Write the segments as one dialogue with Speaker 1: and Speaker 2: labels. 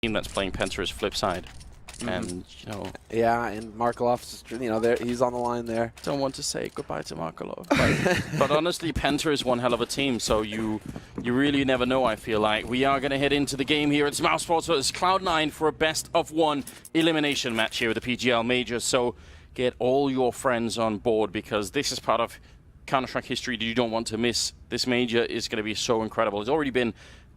Speaker 1: team that's playing Penta is flip side. And, you know...
Speaker 2: Yeah, and Markelov's, you know, he's on the line there.
Speaker 1: Don't want to say goodbye to Markelov. But honestly, Penta is one hell of a team, so you really never know, I feel like. We are going to head into the game here. It's Mousesports versus Cloud9 for a best-of-1 elimination match here with the PGL Major. So get all your friends on board, because this is part of Counter-Strike history that you don't want to miss. This Major is going to be so incredible. It's already been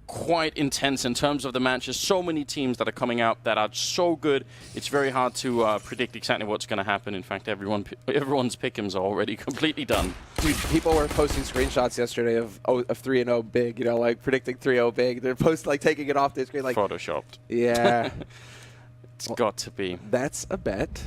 Speaker 1: quite intense in terms of the matches. So many teams that are coming out that are so good. It's very hard to predict exactly what's going to happen. In fact, everyone's pick'ems are already completely done.
Speaker 2: Dude, people were posting screenshots yesterday of 3-0 big, you know, like predicting 3-0 big. They're like taking it off their screen, like
Speaker 1: Photoshopped.
Speaker 2: Yeah.
Speaker 1: It's got to be.
Speaker 2: That's a bet.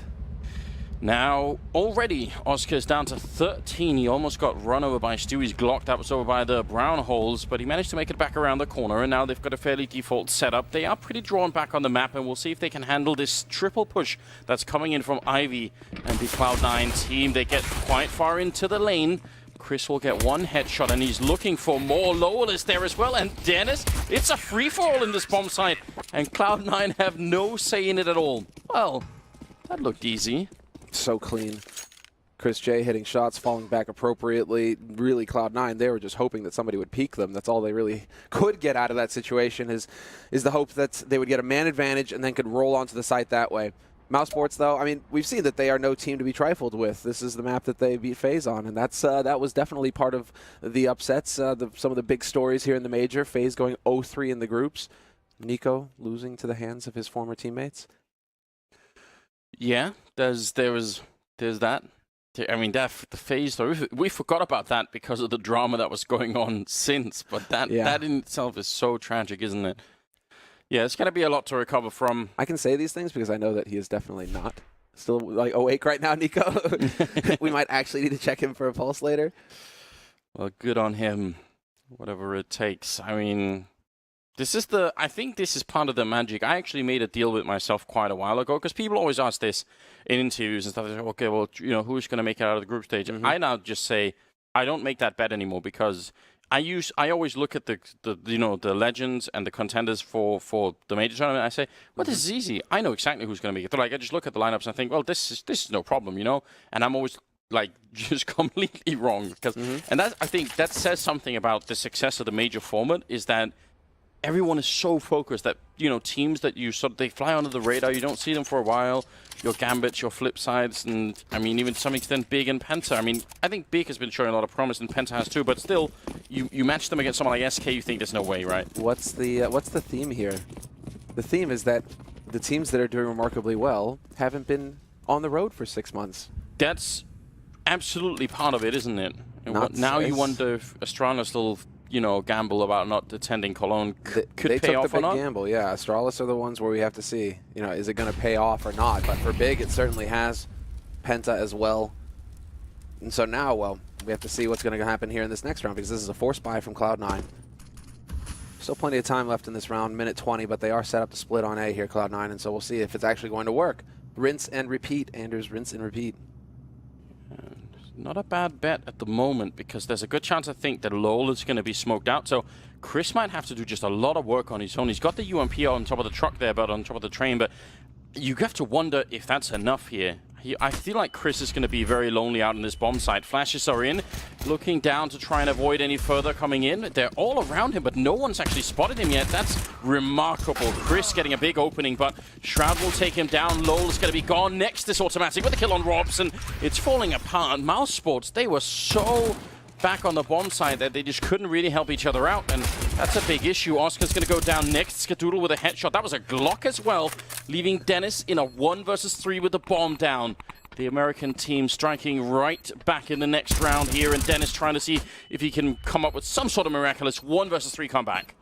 Speaker 1: Now, already, Oscar's down to 13. He almost got run over by Stewie's Glock. That was over by the brown holes, but he managed to make it back around the corner, and now they've got a fairly default setup. They are pretty drawn back on the map, and we'll see if they can handle this triple push that's coming in from Ivy and the Cloud9 team. They get quite far into the lane. Chris will get one headshot, and he's looking for more. Lowell is there as well, and Dennis, it's a free-for-all in this bomb site, and Cloud9 have no say in it at all. Well, that looked easy.
Speaker 2: So clean. Chris J hitting shots, falling back appropriately. Really, Cloud9, they were just hoping that somebody would peek them. That's all they really could get out of that situation is the hope that they would get a man advantage and then could roll onto the site that way. Mousesports, though, I mean, we've seen that they are no team to be trifled with. This is the map that they beat FaZe on, and that was definitely part of the upsets. Some of the big stories here in the Major. FaZe going 0-3 in the groups. Nico losing to the hands of his former teammates.
Speaker 1: Yeah, there's that. I mean, the FaZe, we forgot about that because of the drama that was going on since, but that in itself is so tragic, isn't it? Yeah, it's going to be a lot to recover from.
Speaker 2: I can say these things because I know that he is definitely not still like awake right now, Nico. We might actually need to check him for a pulse later.
Speaker 1: Well, good on him, whatever it takes. I mean... I think this is part of the magic. I actually made a deal with myself quite a while ago, because people always ask this in interviews and stuff. They say, okay, well, you know, who's going to make it out of the group stage? I now just say, I don't make that bet anymore, because I always look at the legends and the contenders for the major tournament. I say, well, this is easy. I know exactly who's going to make it. They're like, I just look at the lineups and I think, well, this is no problem, you know? And I'm always like just completely wrong, because and I think that says something about the success of the major format, is that everyone is so focused that, you know, teams that they fly under the radar, you don't see them for a while, your Gambits, your flip sides, and, I mean, even to some extent, Big and Penta. I mean, I think Big has been showing a lot of promise, and Penta has too, but still, you match them against someone like SK, you think there's no way, right?
Speaker 2: What's the theme here? The theme is that the teams that are doing remarkably well haven't been on the road for 6 months.
Speaker 1: That's absolutely part of it, isn't it? And now you wonder if Astralis will, you know, gamble about not attending Cologne could pay off or not. They took the big
Speaker 2: gamble, yeah. Astralis are the ones where we have to see, you know, is it going to pay off or not? But for Big, it certainly has. Penta as well. And so now, well, we have to see what's going to happen here in this next round, because this is a force buy from Cloud9. Still plenty of time left in this round, minute 20, but they are set up to split on A here, Cloud9, and so we'll see if it's actually going to work. Rinse and repeat, Anders, rinse and repeat.
Speaker 1: Not a bad bet at the moment, because there's a good chance, I think, that Lowell is going to be smoked out. So Chris might have to do just a lot of work on his own. He's got the UMP on top of the truck there, but on top of the train. But you have to wonder if that's enough here. I feel like Chris is going to be very lonely out in this bomb site. Flashes are in, looking down to try and avoid any further coming in. They're all around him, but no one's actually spotted him yet. That's remarkable. Chris getting a big opening, but Shroud will take him down. Lowell is going to be gone. Next is Automatic with a kill on Robson. It's falling apart. Mousesports, they were so back on the bomb side that they just couldn't really help each other out, and that's a big issue. Oscar's going to go down next. Skadoodle with a headshot. That was a Glock as well, leaving Dennis in a 1 versus 3 with the bomb down. The American team striking right back in the next round here, and Dennis trying to see if he can come up with some sort of miraculous 1 versus 3 comeback.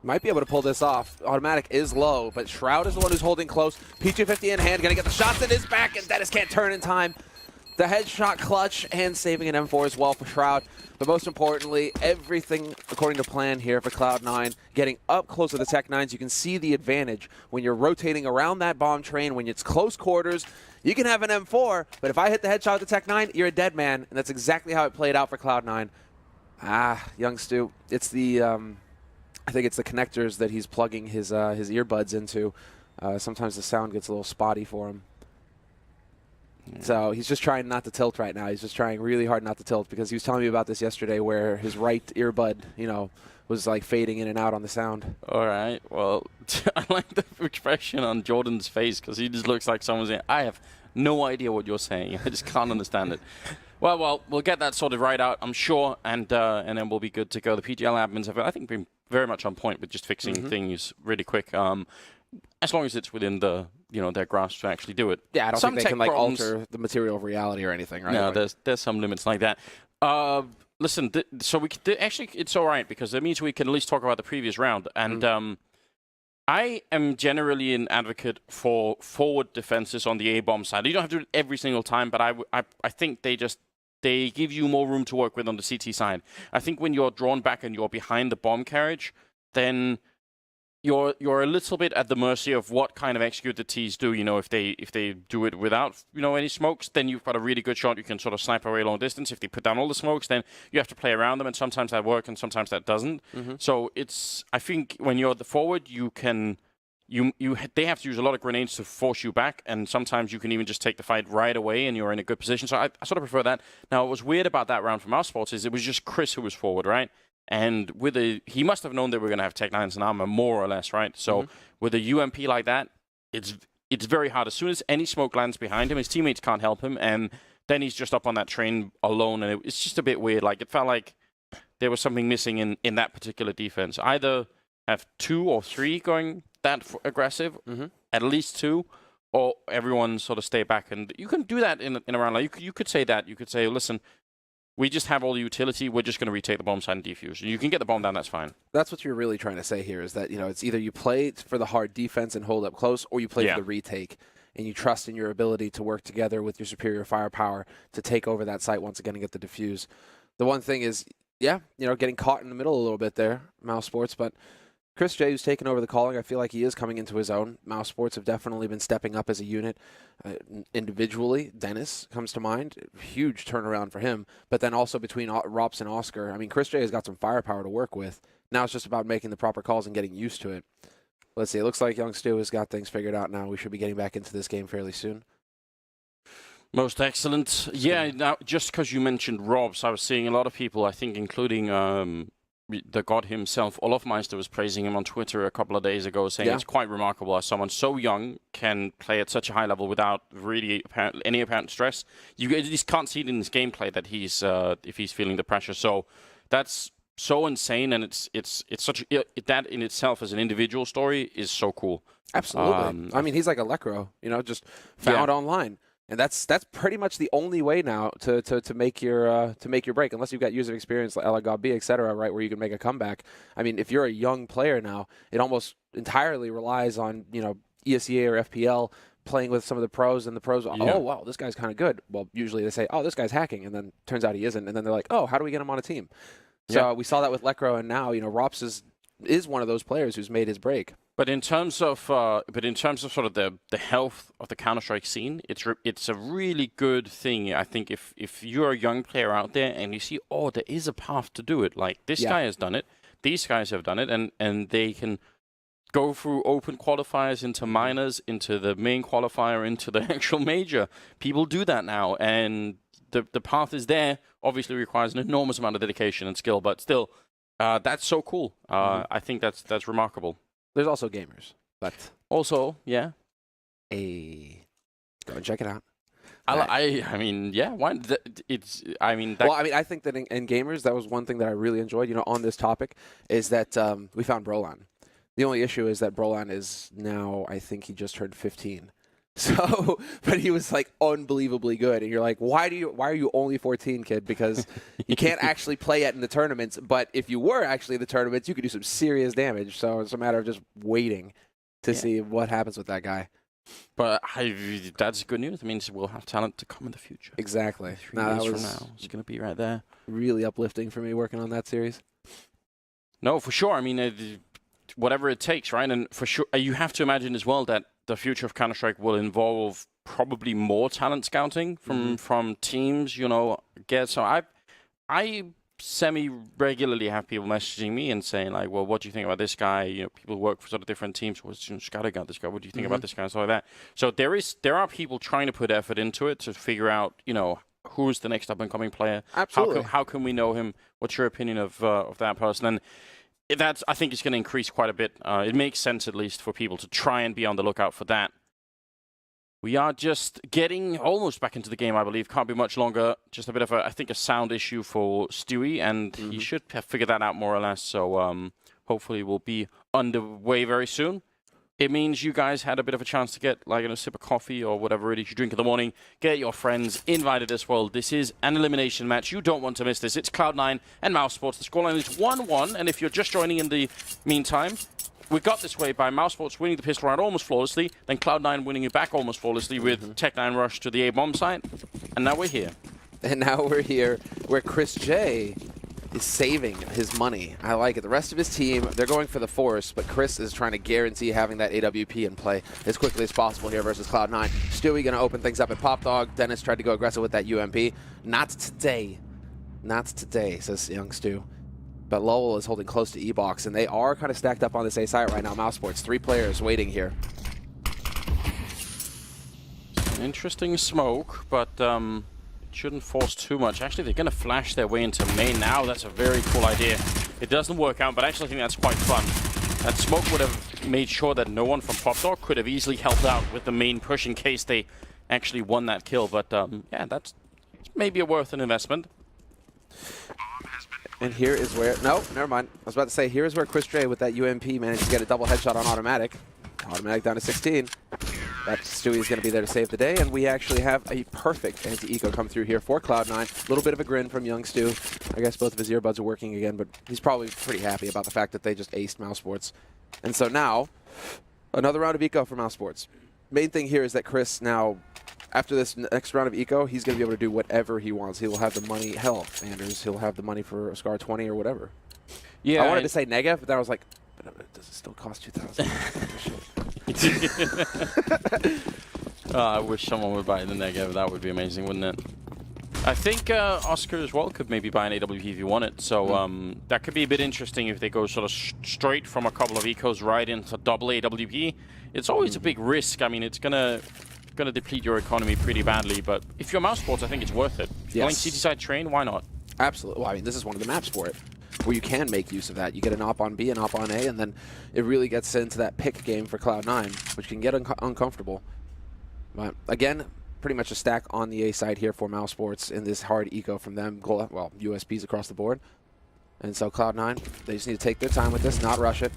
Speaker 2: Might be able to pull this off. Automatic is low, but Shroud is the one who's holding close. PG50 in hand, going to get the shots in his back, and Dennis can't turn in time. The headshot clutch and saving an M4 as well for Shroud. But most importantly, everything according to plan here for Cloud9. Getting up close to the Tech-9s, you can see the advantage when you're rotating around that bomb train, when it's close quarters. You can have an M4, but if I hit the headshot with the Tech-9, you're a dead man. And that's exactly how it played out for Cloud9. Young Stu, it's the I think it's the connectors that he's plugging his earbuds into. Sometimes the sound gets a little spotty for him. Yeah. So he's just trying not to tilt right now. He's just trying really hard not to tilt because he was telling me about this yesterday where his right earbud, was like fading in and out on the sound.
Speaker 1: All right. Well, I like the expression on Jordan's face because he just looks like someone's saying, I have no idea what you're saying. I just can't understand it. Well, we'll get that sorted right out, I'm sure, and then we'll be good to go. The PGL admins have, I think, been very much on point with just fixing things really quick. As long as it's within the their grasp to actually do it.
Speaker 2: Yeah, I don't think they can alter the material of reality or anything, right?
Speaker 1: No, there's some limits like that. Listen, so we actually it's all right because it means we can at least talk about the previous round. And I am generally an advocate for forward defenses on the A-bomb side. You don't have to do it every single time, but I think they give you more room to work with on the CT side. I think when you're drawn back and you're behind the bomb carriage, then you're a little bit at the mercy of what kind of execute the T's do. If they do it without any smokes, then you've got a really good shot. You can sort of snipe away long distance. If they put down all the smokes, then you have to play around them, and sometimes that works and sometimes that doesn't. So I think when you're the forward, they have to use a lot of grenades to force you back, and sometimes you can even just take the fight right away and you're in a good position. So I sort of prefer that. Now, what was weird about that round from Mousesports is it was just Chris who was forward, right? And he must have known they were going to have Tech9s and armor, more or less, right? So with a UMP like that, it's very hard. As soon as any smoke lands behind him, his teammates can't help him, and then he's just up on that train alone, and it's just a bit weird. Like, it felt like there was something missing in that particular defense. Either have 2 or 3 going that aggressive, at least 2, or everyone sort of stay back. And you can do that in a round. Like, you could say that. You could say, listen, we just have all the utility. We're just going to retake the bomb side and defuse. You can get the bomb down. That's fine.
Speaker 2: That's what you're really trying to say here is that, it's either you play for the hard defense and hold up close, or you play for the retake, and you trust in your ability to work together with your superior firepower to take over that site once again and get the defuse. The one thing is, getting caught in the middle a little bit there, Mousesports, but Chris J, who's taken over the calling, I feel like he is coming into his own. Mousesports have definitely been stepping up as a unit. Individually, Dennis comes to mind. Huge turnaround for him. But then also between Rops and Oscar, I mean, Chris J has got some firepower to work with. Now it's just about making the proper calls and getting used to it. Let's see. It looks like Young Stu has got things figured out now. We should be getting back into this game fairly soon.
Speaker 1: Most excellent. Yeah, now, just because you mentioned Robs, I was seeing a lot of people, I think including the god himself, Olofmeister, was praising him on Twitter a couple of days ago, saying it's quite remarkable as someone so young can play at such a high level without really any apparent stress. You at least can't see it in his gameplay that he's if he's feeling the pressure. So that's so insane, and it's such that in itself as an individual story is so cool.
Speaker 2: Absolutely. I mean, he's like a Lecro, just found online. And that's pretty much the only way now to make your break, unless you've got years of experience like LGB, et cetera, right, where you can make a comeback. I mean, if you're a young player now, it almost entirely relies on ESEA or FPL playing with some of the pros, and the pros, oh wow, this guy's kind of good. Well, usually they say, oh, this guy's hacking, and then turns out he isn't, and then they're like, oh, how do we get him on a team? So we saw that with Lecro, and now Rops is one of those players who's made his break.
Speaker 1: But in terms of sort of the health of the Counter-Strike scene, it's a really good thing. I think if you're a young player out there and you see, oh, there is a path to do it. Like this guy has done it, these guys have done it, and they can go through open qualifiers into minors, into the main qualifier, into the actual major. People do that now, and the path is there. Obviously, requires an enormous amount of dedication and skill, but still, that's so cool. I think that's remarkable.
Speaker 2: There's also gamers, but
Speaker 1: also,
Speaker 2: go and check it out.
Speaker 1: I mean, yeah. Why?
Speaker 2: I think that in gamers, that was one thing that I really enjoyed. On this topic, is that we found Brolan. The only issue is that Brolan is now, I think he just turned 15. So, but he was like unbelievably good, and you're like, why are you only 14, kid? Because you can't actually play yet in the tournaments. But if you were actually in the tournaments, you could do some serious damage. So it's a matter of just waiting to see what happens with that guy.
Speaker 1: But that's good news. It means we'll have talent to come in the future.
Speaker 2: Exactly.
Speaker 1: 3 years from now, it's going to be right there.
Speaker 2: Really uplifting for me working on that series.
Speaker 1: No, for sure. I mean, whatever it takes, right? And for sure, you have to imagine as well that the future of Counter-Strike will involve probably more talent scouting from teams, So semi-regularly have people messaging me and saying like, well, what do you think about this guy? You know, people who work for sort of different teams. What's scouting out this guy? What do you think about this guy? And stuff like that. So there are people trying to put effort into it to figure out, you know, who's the next up-and-coming player.
Speaker 2: Absolutely.
Speaker 1: How can we know him? What's your opinion of that person? And that's, I think, it's going to increase quite a bit. It makes sense, at least, for people to try and be on the lookout for that. We are just getting almost back into the game, I believe. Can't be much longer. Just a bit of I think, a sound issue for Stewie, and he should have figured that out more or less. So hopefully we'll be underway very soon. It means you guys had a bit of a chance to get like a sip of coffee or whatever it is you drink in the morning. Get your friends invited as well. This is an elimination match. You don't want to miss this. It's Cloud9 and Mousesports. The scoreline is 1-1, and if you're just joining in the meantime, we got this way by Mousesports winning the pistol round almost flawlessly, then Cloud9 winning it back almost flawlessly with Tech9 rush to the A-bomb site, and now we're here. And now we're here where Chris J is saving his money. I like it. The rest of his team, they're going for the force, but Chris is trying to guarantee having that AWP in play as quickly as possible here versus Cloud9. Stewie going to open things up at Pop Dog. Dennis tried to go aggressive with that UMP. Not today. Not today, says young Stu. But Lowell is holding close to E-Box, and they are kind of stacked up on this A site right now. Mousesports, 3 players waiting here. It's an interesting smoke, but it shouldn't force too much. Actually, they're going to flash their way into main now. That's a very cool idea. It doesn't work out, but I actually think that's quite fun. That smoke would have made sure that no one from Pop Dog could have easily helped out with the main push in case they actually won that kill. But yeah, that's maybe worth an investment. And here is where, no, never mind. I was about to say, here is where Chris J with that UMP managed to get a double headshot on Automatic. Automatic down to 16. That Stewie is going to be there to save the day, and we actually have a perfect anti-eco come through here for Cloud9. A little bit of a grin from young Stu. I guess both of his earbuds are working again, but he's probably pretty happy about the fact that they just aced Mousesports. And so now, another round of eco for Mousesports. Main thing here is that Chris now, after this next round of eco, he's going to be able to do whatever he wants. He will have the money. Hell, Anders, he'll have the money for a Scar 20 or whatever. Yeah, I wanted to say negative, but then I was like, does it still cost 2,000? I wish someone would buy the negative. That would be amazing, wouldn't it? I think Oscar as well could maybe buy an AWP if you want it. So that could be a bit interesting if they go sort of straight from a couple of ecos right into double AWP. It's always a big risk. I mean, it's gonna deplete your economy pretty badly, but if you're Mousesports, I think it's worth it. Yes. Going city side train, why not? Absolutely. Well, I mean, this is one of the maps for it, where you can make use of that. You get an op on B, an op on A, and then it really gets into that pick game for Cloud9, which can get uncomfortable. But again, pretty much a stack on the A side here for Mousesports in this hard eco from them. Well, USPs across the board. And so Cloud9, they just need to take their time with this, not rush it.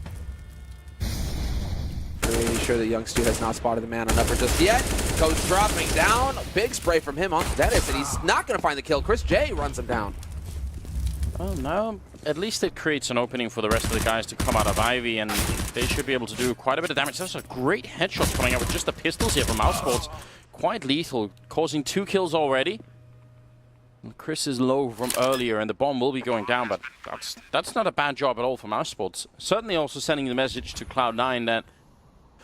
Speaker 1: Really sure that young Stu has not spotted the man on upper just yet. Goes dropping down. Big spray from him on Dennis, and he's not going to find the kill. Chris J runs him down. Oh, no. At least it creates an opening for the rest of the guys to come out of Ivy, and they should be able to do quite a bit of damage. There's a great headshot coming out with just the pistols here from Mousesports. Quite lethal, causing 2 kills already. And Chris is low from earlier, and the bomb will be going down, but that's not a bad job at all for Mousesports. Certainly also sending the message to Cloud9 that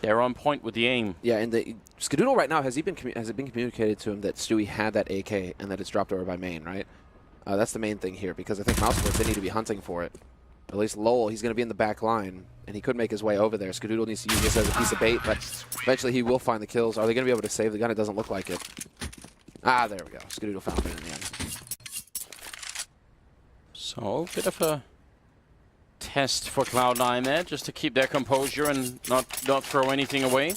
Speaker 1: they're on point with the aim. Yeah, and the Skadoodle right now, has it been communicated to him that Stewie had that AK and that it's dropped over by main, right? That's the main thing here, because I think Mousesports, they need to be hunting for it. At least Lowell, he's going to be in the back line, and he could make his way over there. Skadoodle needs to use this as a piece of bait, but eventually he will find the kills. Are they going to be able to save the gun? It doesn't look like it. Ah, there we go. Skadoodle found it in the end. So, a bit of a test for Cloud9 there, just to keep their composure and not throw anything away.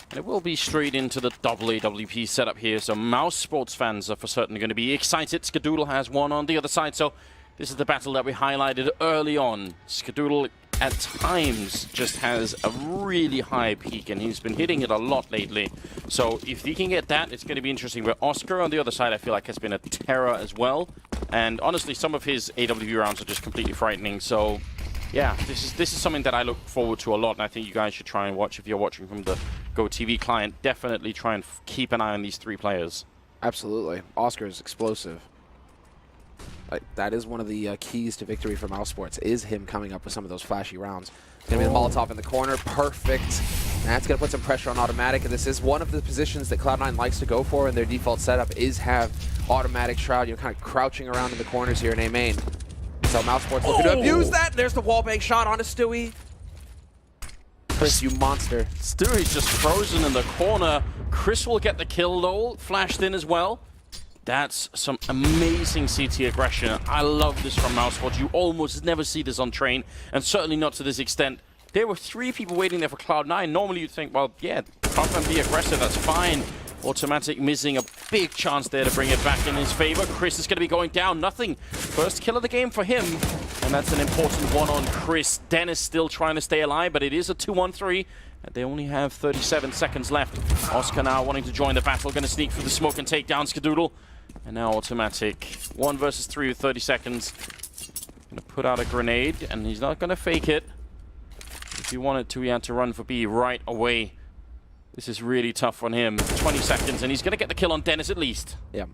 Speaker 1: And it will be straight into the double AWP setup here, so Mousesports fans are for certain going to be excited. Skadoodle has one on the other side, so this is the battle that we highlighted early on. Skadoodle at times just has a really high peak, and he's been hitting it a lot lately. So if he can get that, it's going to be interesting. But Oscar on the other side, I feel like, has been a terror as well. And honestly, some of his AWP rounds are just completely frightening. So yeah, this is something that I look forward to a lot, and I think you guys should try and watch. If you're watching from the GoTV client, definitely try and keep an eye on these 3 players. Absolutely. Oscar is explosive. That is one of the keys to victory for Mousesports, is him coming up with some of those flashy rounds. Going to be the Molotov in the corner. Perfect. That's going to put some pressure on Automatic, and this is one of the positions that Cloud9 likes to go for in their default setup, is have Automatic Shroud, kind of crouching around in the corners here in A main.
Speaker 2: So Mousesports looking to abuse that. There's the wallbang shot onto Stewie. Chris, you monster.
Speaker 1: Stewie's just frozen in the corner. Chris will get the kill, though. Flashed in as well. That's some amazing CT aggression. I love this from Mousesports. You almost never see this on Train, and certainly not to this extent. There were 3 people waiting there for Cloud9. Normally you'd think, well, yeah, come and be aggressive, that's fine. Automatic missing a big chance there to bring it back in his favor. Chris is going to be going down, nothing. First kill of the game for him, and that's an important one on Chris. Dennis still trying to stay alive, but it is a 2-1-3. And they only have 37 seconds left. Oscar now wanting to join the battle, going to sneak through the smoke and take down Skadoodle. And now Automatic, 1 versus 3 with 30 seconds. Going to put out a grenade, and he's not going to fake it. If he wanted to, he had to run for B right away. This is really tough on him. 20 seconds, and he's going to get the kill on Dennis at least.
Speaker 2: Yeah,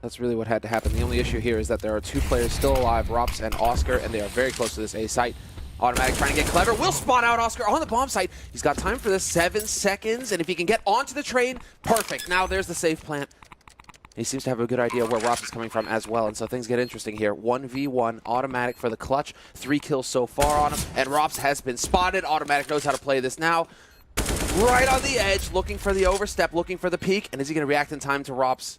Speaker 2: that's really what had to happen. The only issue here is that there are 2 players still alive, Rops and Oscar, and they are very close to this A site. Automatic trying to get clever. Will spot out Oscar on the bomb site. He's got time for this. 7 seconds, and if he can get onto the train, perfect. Now there's the safe plant. He seems to have a good idea where Rops is coming from as well, and so things get interesting here. 1v1, Automatic for the clutch. 3 kills so far on him, and Rops has been spotted. Automatic knows how to play this now. Right on the edge, looking for the overstep, looking for the peek, and is he going to react in time to Rops?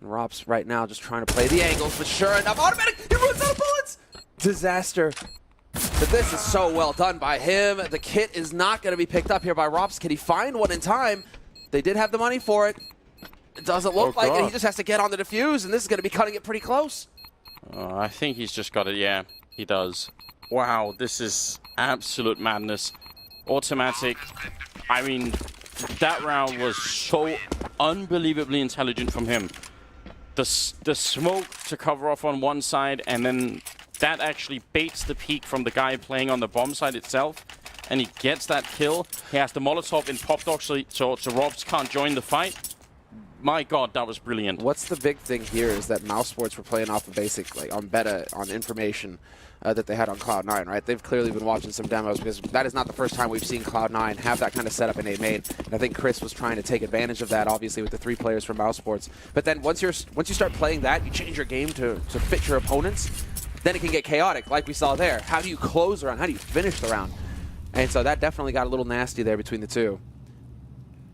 Speaker 2: And Rops right now just trying to play the angles, but sure enough, Automatic, he runs out of bullets! Disaster. But this is so well done by him. The kit is not going to be picked up here by Rops. Can he find one in time? They did have the money for it. It doesn't look like it. He just has to get on the defuse, and this is going to be cutting it pretty close.
Speaker 1: I think he's just got it. Yeah, he does. Wow, this is absolute madness. Automatic. I mean, that round was so unbelievably intelligent from him. The smoke to cover off on one side, and then that actually baits the peek from the guy playing on the bomb side itself, and he gets that kill. He has the Molotov in Pop Dog, so Robs can't join the fight. My God, that was brilliant.
Speaker 2: What's the big thing here is that Mousesports were playing off of basically on beta, on information that they had on Cloud9, right? They've clearly been watching some demos because that is not the first time we've seen Cloud9 have that kind of setup in A main. And I think Chris was trying to take advantage of that, obviously, with the 3 players from Mousesports. But then once you start playing that, you change your game to fit your opponents, then it can get chaotic, like we saw there. How do you close the round? How do you finish the round? And so that definitely got a little nasty there between the 2.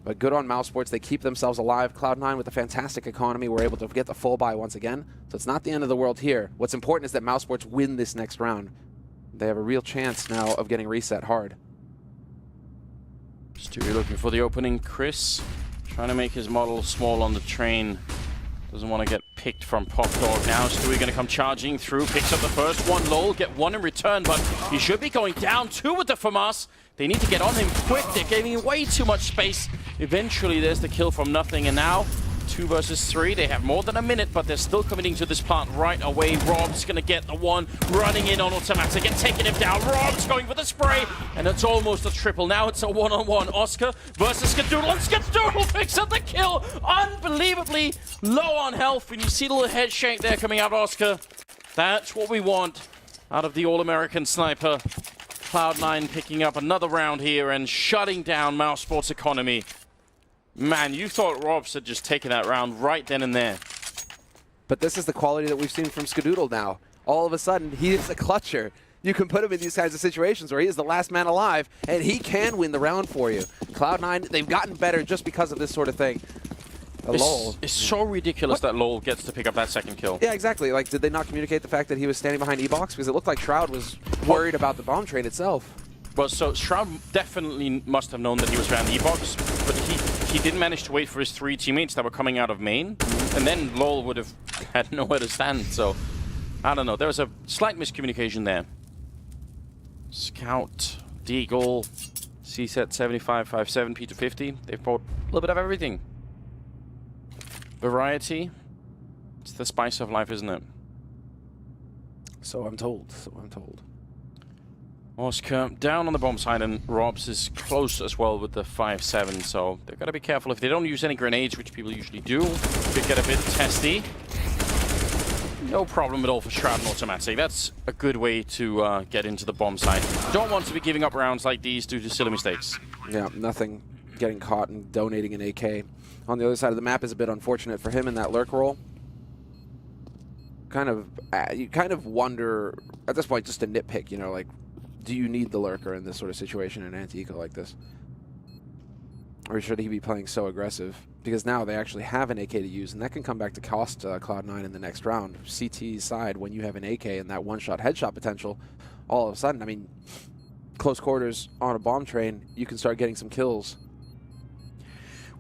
Speaker 2: But good on Mousesports. They keep themselves alive. Cloud9 with a fantastic economy were able to get the full buy once again. So it's not the end of the world here. What's important is that Mousesports win this next round. They have a real chance now of getting reset hard.
Speaker 1: Stewie looking for the opening. Chris trying to make his model small on the train. Doesn't want to get picked from Pop Dog now. Stewie going to come charging through. Picks up the first one. Lol get 1 in return, but he should be going down 2 with the FAMAS. They need to get on him quick. They're giving him way too much space. Eventually, there's the kill from nothing. And now, 2 versus 3. They have more than a minute, but they're still committing to this part right away. Rob's going to get the 1, running in on Automatic and taking him down. Rob's going for the spray, and it's almost a triple. Now it's a 1-on-1. Oscar versus Skadoodle, and Skadoodle picks up the kill. Unbelievably low on health, and you see the little head shake there coming out of Oscar. That's what we want out of the All-American sniper. Cloud9 picking up another round here and shutting down Mousesports' economy. Man, you thought Robs had just taken that round right then and there.
Speaker 2: But this is the quality that we've seen from Skadoodle now. All of a sudden, he is a clutcher. You can put him in these kinds of situations where he is the last man alive, and he can win the round for you. Cloud9, they've gotten better just because of this sort of thing.
Speaker 1: It's so ridiculous that Lol gets to pick up that second kill.
Speaker 2: Yeah, exactly. Like, did they not communicate the fact that he was standing behind E-Box? Because it looked like Shroud was worried about the bomb train itself.
Speaker 1: Well, so Shroud definitely must have known that he was around E-Box, but he didn't manage to wait for his 3 teammates that were coming out of main, and then Lol would have had nowhere to stand, so I don't know. There was a slight miscommunication there. Scout, Deagle, C-Set 75, 57, P250. They've brought a little bit of everything. Variety. It's the spice of life, isn't it?
Speaker 2: So I'm told. So I'm told.
Speaker 1: Oscar down on the bomb side, and Robs is close as well with the 5-7, so they've got to be careful. If they don't use any grenades, which people usually do, could get a bit testy. No problem at all for Shroud and Automatic. That's a good way to get into the bomb side. Don't want to be giving up rounds like these due to silly mistakes.
Speaker 2: Yeah, nothing getting caught and donating an AK. On the other side of the map is a bit unfortunate for him in that lurk roll. kind of wonder at this point, just to nitpick, you know, like, do you need the lurker in this sort of situation in anti-eco like this? Or should he be playing so aggressive? Because now they actually have an AK to use, and that can come back to cost Cloud9 in the next round. CT's side, when you have an AK and that one-shot headshot potential, all of a sudden, I mean, close quarters on a bomb train, you can start getting some kills.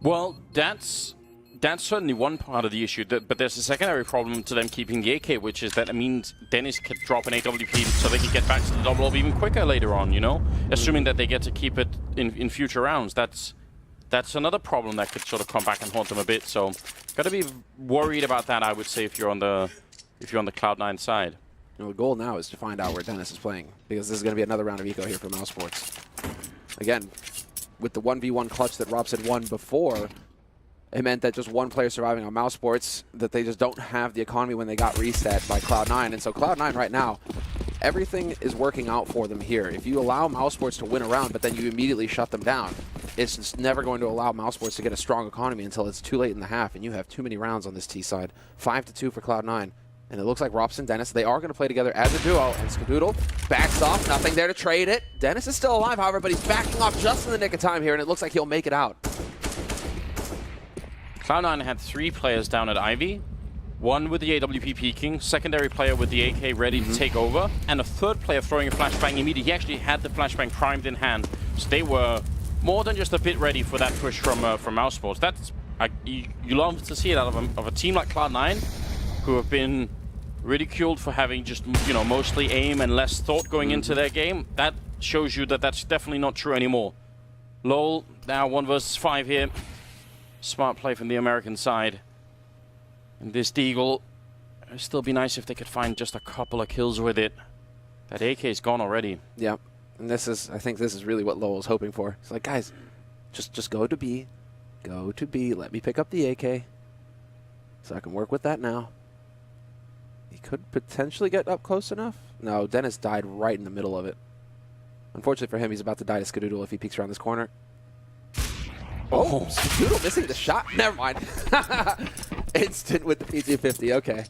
Speaker 1: Well, that's certainly one part of the issue, but there's a secondary problem to them keeping the AK, which is that it means Dennis could drop an AWP so they can get back to the double orb even quicker later on, you know? Assuming that they get to keep it in future rounds. That's another problem that could sort of come back and haunt them a bit. So, got to be worried about that, I would say, if you're on the Cloud9 side.
Speaker 2: You know, the goal now is to find out where Dennis is playing, because this is going to be another round of eco here for Mousesports. Again, with the 1v1 clutch that Robs had won before, it meant that just one player surviving on Mousesports, that they just don't have the economy when they got reset by Cloud9. And so Cloud9 right now, everything is working out for them here. If you allow Mousesports to win a round, but then you immediately shut them down, it's just never going to allow Mousesports to get a strong economy until it's too late in the half, and you have too many rounds on this T side. 5-2 for Cloud9. And it looks like Robson, Dennis, they are going to play together as a duo. And Skadoodle backs off, nothing there to trade it. Dennis is still alive, however, but he's backing off just in the nick of time here, and it looks like he'll make it out.
Speaker 1: Cloud9 had 3 players down at Ivy. One with the AWP peeking, secondary player with the AK ready to take over, and a third player throwing a flashbang immediately. He actually had the flashbang primed in hand, so they were more than just a bit ready for that push from Mousesports. That's you love to see it out of a team like Cloud9, who have been ridiculed for having just, you know, mostly aim and less thought going into their game. That shows you that that's definitely not true anymore. Lol, now 1 versus 5 here. Smart play from the American side. And this Deagle, it'd still be nice if they could find just a couple of kills with it. That AK is gone already.
Speaker 2: Yeah, and I think this is really what Lowell's hoping for. It's like, guys, just go to B. Go to B. Let me pick up the AK, so I can work with that now. He could potentially get up close enough. No, Dennis died right in the middle of it. Unfortunately for him, he's about to die to Skadoodle if he peeks around this corner. Oh, Skadoodle missing the shot. Never mind. Instant with the PG-50. Okay.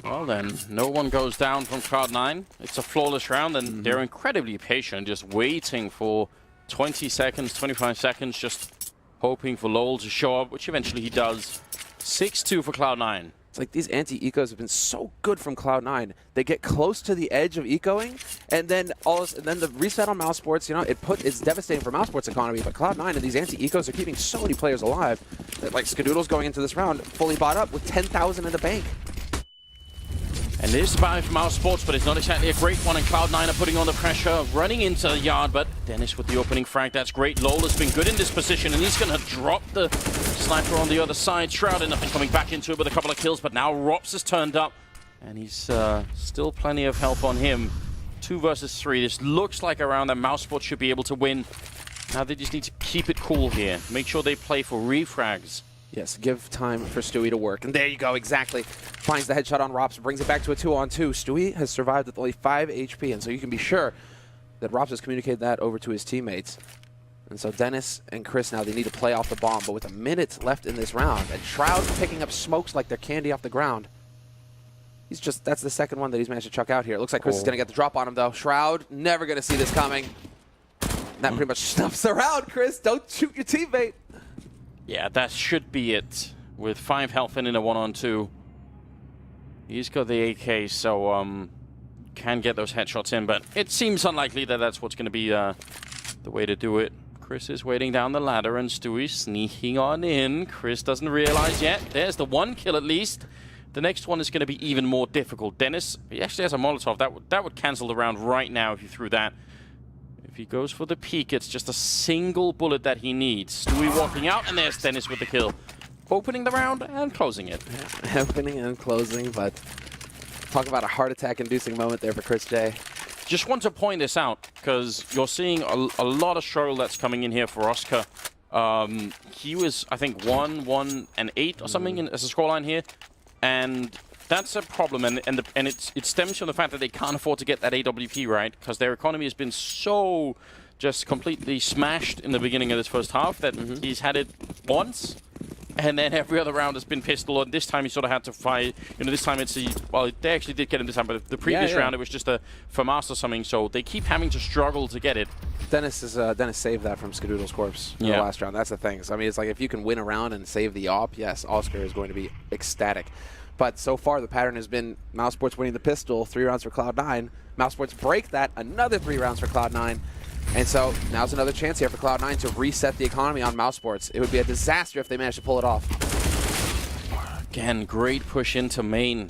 Speaker 1: Well then, no one goes down from Cloud9. It's a flawless round, and they're incredibly patient, just waiting for 20 seconds, 25 seconds, just hoping for Lowell to show up, which eventually he does. 6-2 for Cloud9. It's
Speaker 2: like these anti-ecos have been so good from Cloud9. They get close to the edge of ecoing, and then the reset on Mousesports, you know, it's devastating for Mousesports economy, but Cloud9 and these anti-ecos are keeping so many players alive that, like, Skadoodle's going into this round fully bought up with 10,000 in the bank.
Speaker 1: And it is bad for Mousesports, but it's not exactly a great one, and Cloud9 are putting on the pressure, running into the yard, but Dennis with the opening frag, that's great. Lowell has been good in this position, and he's going to drop the sniper on the other side. Shroud ended up coming back into it with a couple of kills, but now Rops has turned up, and he's still plenty of help on him. 2 versus 3. This looks like a round that Mousesports should be able to win. Now they just need to keep it cool here. Make sure they play for refrags.
Speaker 2: Yes, give time for Stewie to work. And there you go, exactly. Finds the headshot on Rops, brings it back to a 2-on-2. Stewie has survived with only 5 HP, and so you can be sure that Rops has communicated that over to his teammates. And so Dennis and Chris now, they need to play off the bomb, but with a minute left in this round, and Shroud picking up smokes like they're candy off the ground. That's the second one that he's managed to chuck out here. It looks like Chris is going to get the drop on him, though. Shroud, never going to see this coming. And that pretty much stuffs around, Chris. Don't shoot your teammate.
Speaker 1: Yeah, that should be it. With 5 health and in a 1-on-2. He's got the AK, so can get those headshots in, but it seems unlikely that that's what's going to be the way to do it. Chris is waiting down the ladder, and Stewie sneaking on in. Chris doesn't realize yet. There's the 1 kill at least. The next one is going to be even more difficult. Dennis, he actually has a Molotov. That would cancel the round right now if you threw that. If he goes for the peek, it's just a single bullet that he needs. Stewie walking out, and there's Dennis with the kill. Opening the round and closing it.
Speaker 2: Yeah, opening and closing, but talk about a heart attack-inducing moment there for Chris J.
Speaker 1: Just want to point this out, because you're seeing a lot of struggle that's coming in here for Oscar. He was, I think, 1, 1, 8 or something as a scoreline here, and that's a problem, and it stems from the fact that they can't afford to get that AWP right, because their economy has been so just completely smashed in the beginning of this first half that he's had it once, And then every other round has been pistol, and this time he sort of had to fight. You know, this time it's well, they actually did get him this time, but the previous round it was just a FAMAS or something, so they keep having to struggle to get it.
Speaker 2: Dennis saved that from Skadoodle's corpse in the last round. That's the thing. So, I mean, it's like if you can win a round and save the AWP, yes, Oscar is going to be ecstatic. But so far, the pattern has been Mousesports winning the pistol, 3 rounds for Cloud9. Mousesports break that, another 3 rounds for Cloud9. And so now's another chance here for Cloud9 to reset the economy on Mousesports. It would be a disaster if they managed to pull it off.
Speaker 1: Again, great push into main.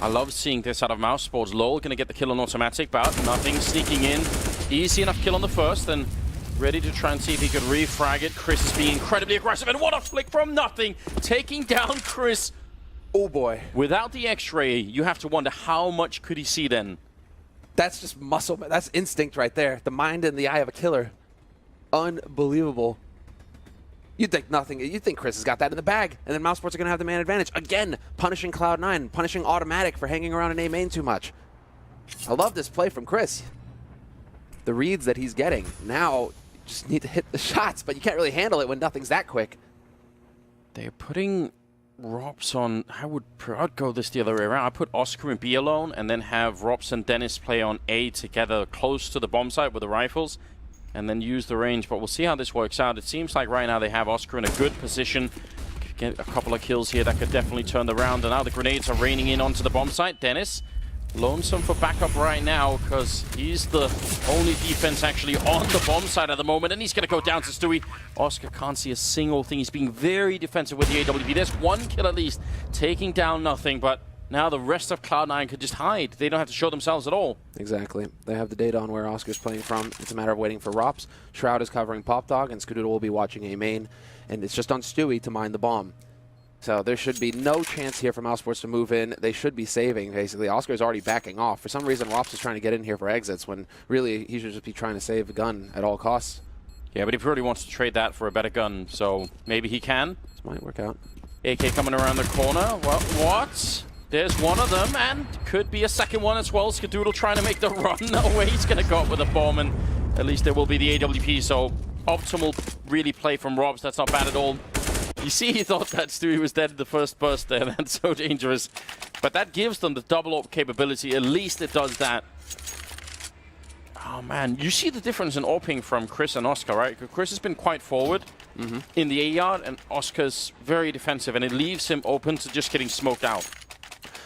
Speaker 1: I love seeing this out of Mousesports. Lowell going to get the kill on automatic, but nothing sneaking in. Easy enough kill on the first, and ready to try and see if he could refrag it. Chris is being incredibly aggressive, and what a flick from nothing, taking down Chris.
Speaker 2: Oh boy.
Speaker 1: Without the X-ray, you have to wonder how much could he see then?
Speaker 2: That's just muscle. That's instinct right there. The mind and the eye of a killer. Unbelievable. You'd think nothing. You'd think Chris has got that in the bag, and then Mousesports are going to have the man advantage. Again, punishing Cloud9, punishing Automatic for hanging around in A main too much. I love this play from Chris. The reads that he's getting. Now, you just need to hit the shots, but you can't really handle it when nothing's that quick.
Speaker 1: They're putting Rops on. I'd go this the other way around. I put Oscar and B alone, and then have Rops and Dennis play on A together close to the bomb site with the rifles, and then use the range. But we'll see how this works out. It seems like right now they have Oscar in a good position. Get a couple of kills here that could definitely turn the round. And now the grenades are raining in onto the bomb site. Dennis, lonesome for backup right now because he's the only defense actually on the bomb site at the moment, and he's going to go down to Stewie. Oscar can't see a single thing. He's being very defensive with the AWP. There's 1 kill at least, taking down nothing, but now the rest of Cloud9 could just hide. They don't have to show themselves at all.
Speaker 2: Exactly. They have the data on where Oscar's playing from. It's a matter of waiting for Rops. Shroud is covering Pop Dog, and Skadoodle will be watching A main, and it's just on Stewie to mine the bomb. So there should be no chance here for Mousesports to move in. They should be saving, basically. Oscar's already backing off. For some reason, Rops is trying to get in here for exits when really he should just be trying to save the gun at all costs.
Speaker 1: Yeah, but he really wants to trade that for a better gun, so maybe he can.
Speaker 2: This might work out.
Speaker 1: AK coming around the corner. Well, what? There's one of them, and could be a second one as well. Skadoodle trying to make the run. No way he's going to go up with a bomb, and at least there will be the AWP, so optimal really play from Robs. That's not bad at all. You see, he thought that Stewie was dead in the first burst there. That's so dangerous. But that gives them the double AWP capability. At least it does that. Oh, man. You see the difference in AWPing from Chris and Oscar, right? Chris has been quite forward in the A yard, and Oscar's very defensive, and it leaves him open to just getting smoked out.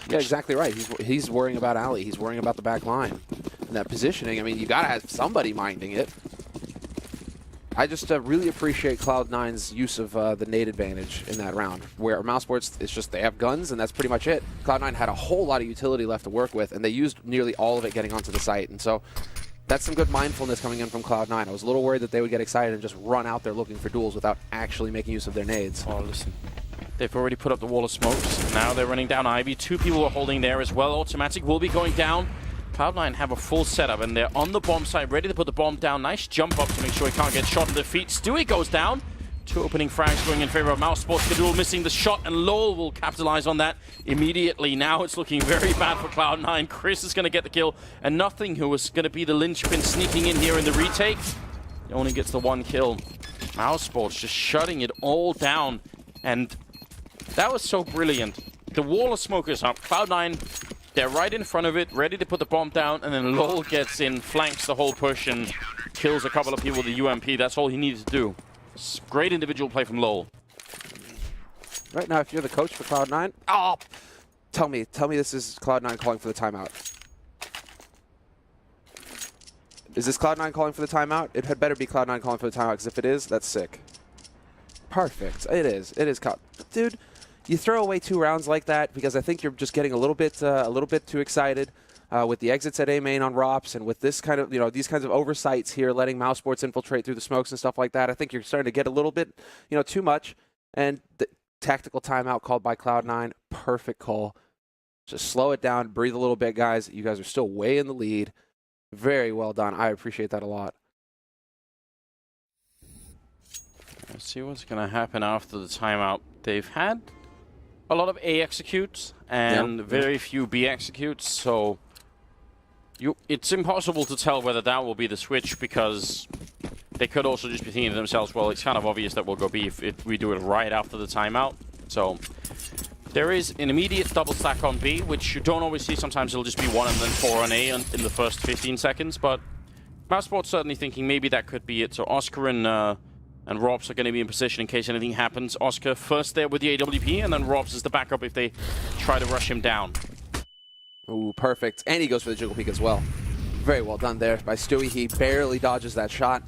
Speaker 2: Yeah, exactly right. He's worrying about alley. He's worrying about the back line. And that positioning, I mean, you got to have somebody minding it. I just really appreciate Cloud9's use of the nade advantage in that round, where Mousesports, it's just they have guns, and that's pretty much it. Cloud9 had a whole lot of utility left to work with, and they used nearly all of it getting onto the site. And so that's some good mindfulness coming in from Cloud9. I was a little worried that they would get excited and just run out there looking for duels without actually making use of their nades.
Speaker 1: Oh, listen. They've already put up the wall of smokes. Now they're running down Ivy. 2 people are holding there as well. Automatic will be going down. Cloud9 have a full setup, and they're on the bomb site, ready to put the bomb down. Nice jump up to make sure he can't get shot in the feet. Stewie goes down. 2 opening frags going in favor of Mousesports. Skadoodle missing the shot, and Lowell will capitalize on that immediately. Now it's looking very bad for Cloud9. Chris is going to get the kill, and Nothing, who was going to be the linchpin, sneaking in here in the retake. He only gets the 1 kill. Mousesports just shutting it all down, and that was so brilliant. The wall of smoke is up. Cloud9, they're right in front of it, ready to put the bomb down, and then Lowell gets in, flanks the whole push, and kills a couple of people with the UMP. That's all he needed to do. Great individual play from Lowell.
Speaker 2: Right now, if you're the coach for Cloud9, oh, tell me this is Cloud9 calling for the timeout. Is this Cloud9 calling for the timeout? It had better be Cloud9 calling for the timeout, because if it is, that's sick. Perfect. It is. It is. Dude, you throw away 2 rounds like that because I think you're just getting a little bit too excited with the exits at A main on Rops, and with this kind of, these kinds of oversights here, letting Mousesports infiltrate through the smokes and stuff like that. I think you're starting to get a little bit, too much. And the tactical timeout called by Cloud9, perfect call. Just slow it down, breathe a little bit, guys. You guys are still way in the lead. Very well done. I appreciate that a lot.
Speaker 1: Let's see what's going to happen after the timeout. They've had a lot of A executes and very few B executes, so it's impossible to tell whether that will be the switch, because they could also just be thinking to themselves, well, it's kind of obvious that we'll go B if we do it right after the timeout. So there is an immediate double stack on B, which you don't always see. Sometimes it'll just be 1 and then 4 on A in the first 15 seconds. But Mousesports certainly thinking maybe that could be it. So Oscar and Robs are going to be in position in case anything happens. Oscar first there with the AWP, and then Robs is the backup if they try to rush him down.
Speaker 2: Ooh, perfect. And he goes for the jiggle peek as well. Very well done there by Stewie. He barely dodges that shot.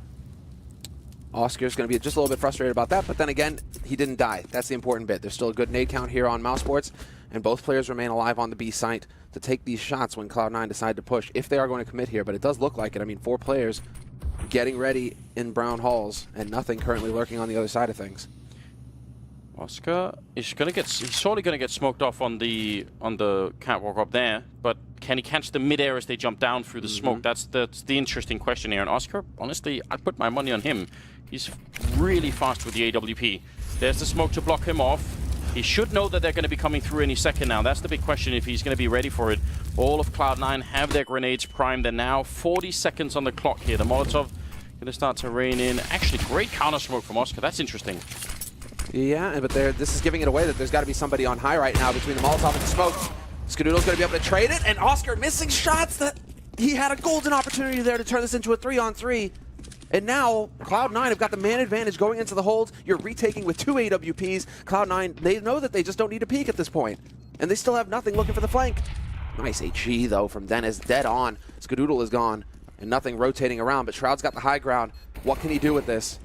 Speaker 2: Oscar's going to be just a little bit frustrated about that, but then again, he didn't die. That's the important bit. There's still a good nade count here on Mousesports, and both players remain alive on the B site to take these shots when Cloud9 decide to push, if they are going to commit here, but it does look like it. I mean, 4 players getting ready in brown halls, and nothing currently lurking on the other side of things.
Speaker 1: Oscar is going to get, he's sort of going to get smoked off on the catwalk up there, but can he catch the midair as they jump down through the smoke? That's the interesting question here. And Oscar, honestly, I'd put my money on him. He's really fast with the AWP. There's the smoke to block him off. He should know that they're going to be coming through any second now. That's the big question, if he's going to be ready for it. All of Cloud9 have their grenades primed. They're now 40 seconds on the clock here. The Molotov going to start to rain in. Actually, great counter smoke from Oscar. That's interesting.
Speaker 2: Yeah, but this is giving it away that there's got to be somebody on high right now between the Molotov and the smoke. Skadoodle's going to be able to trade it, and Oscar missing shots that he had a golden opportunity there to turn this into a 3-on-3. And now, Cloud9 have got the man advantage going into the holds. You're retaking with 2 AWPs. Cloud9, they know that they just don't need to peek at this point. And they still have nothing looking for the flank. Nice HE, though, from Dennis. Dead on. Skadoodle is gone. And nothing rotating around, but Shroud's got the high ground. What can he do with this?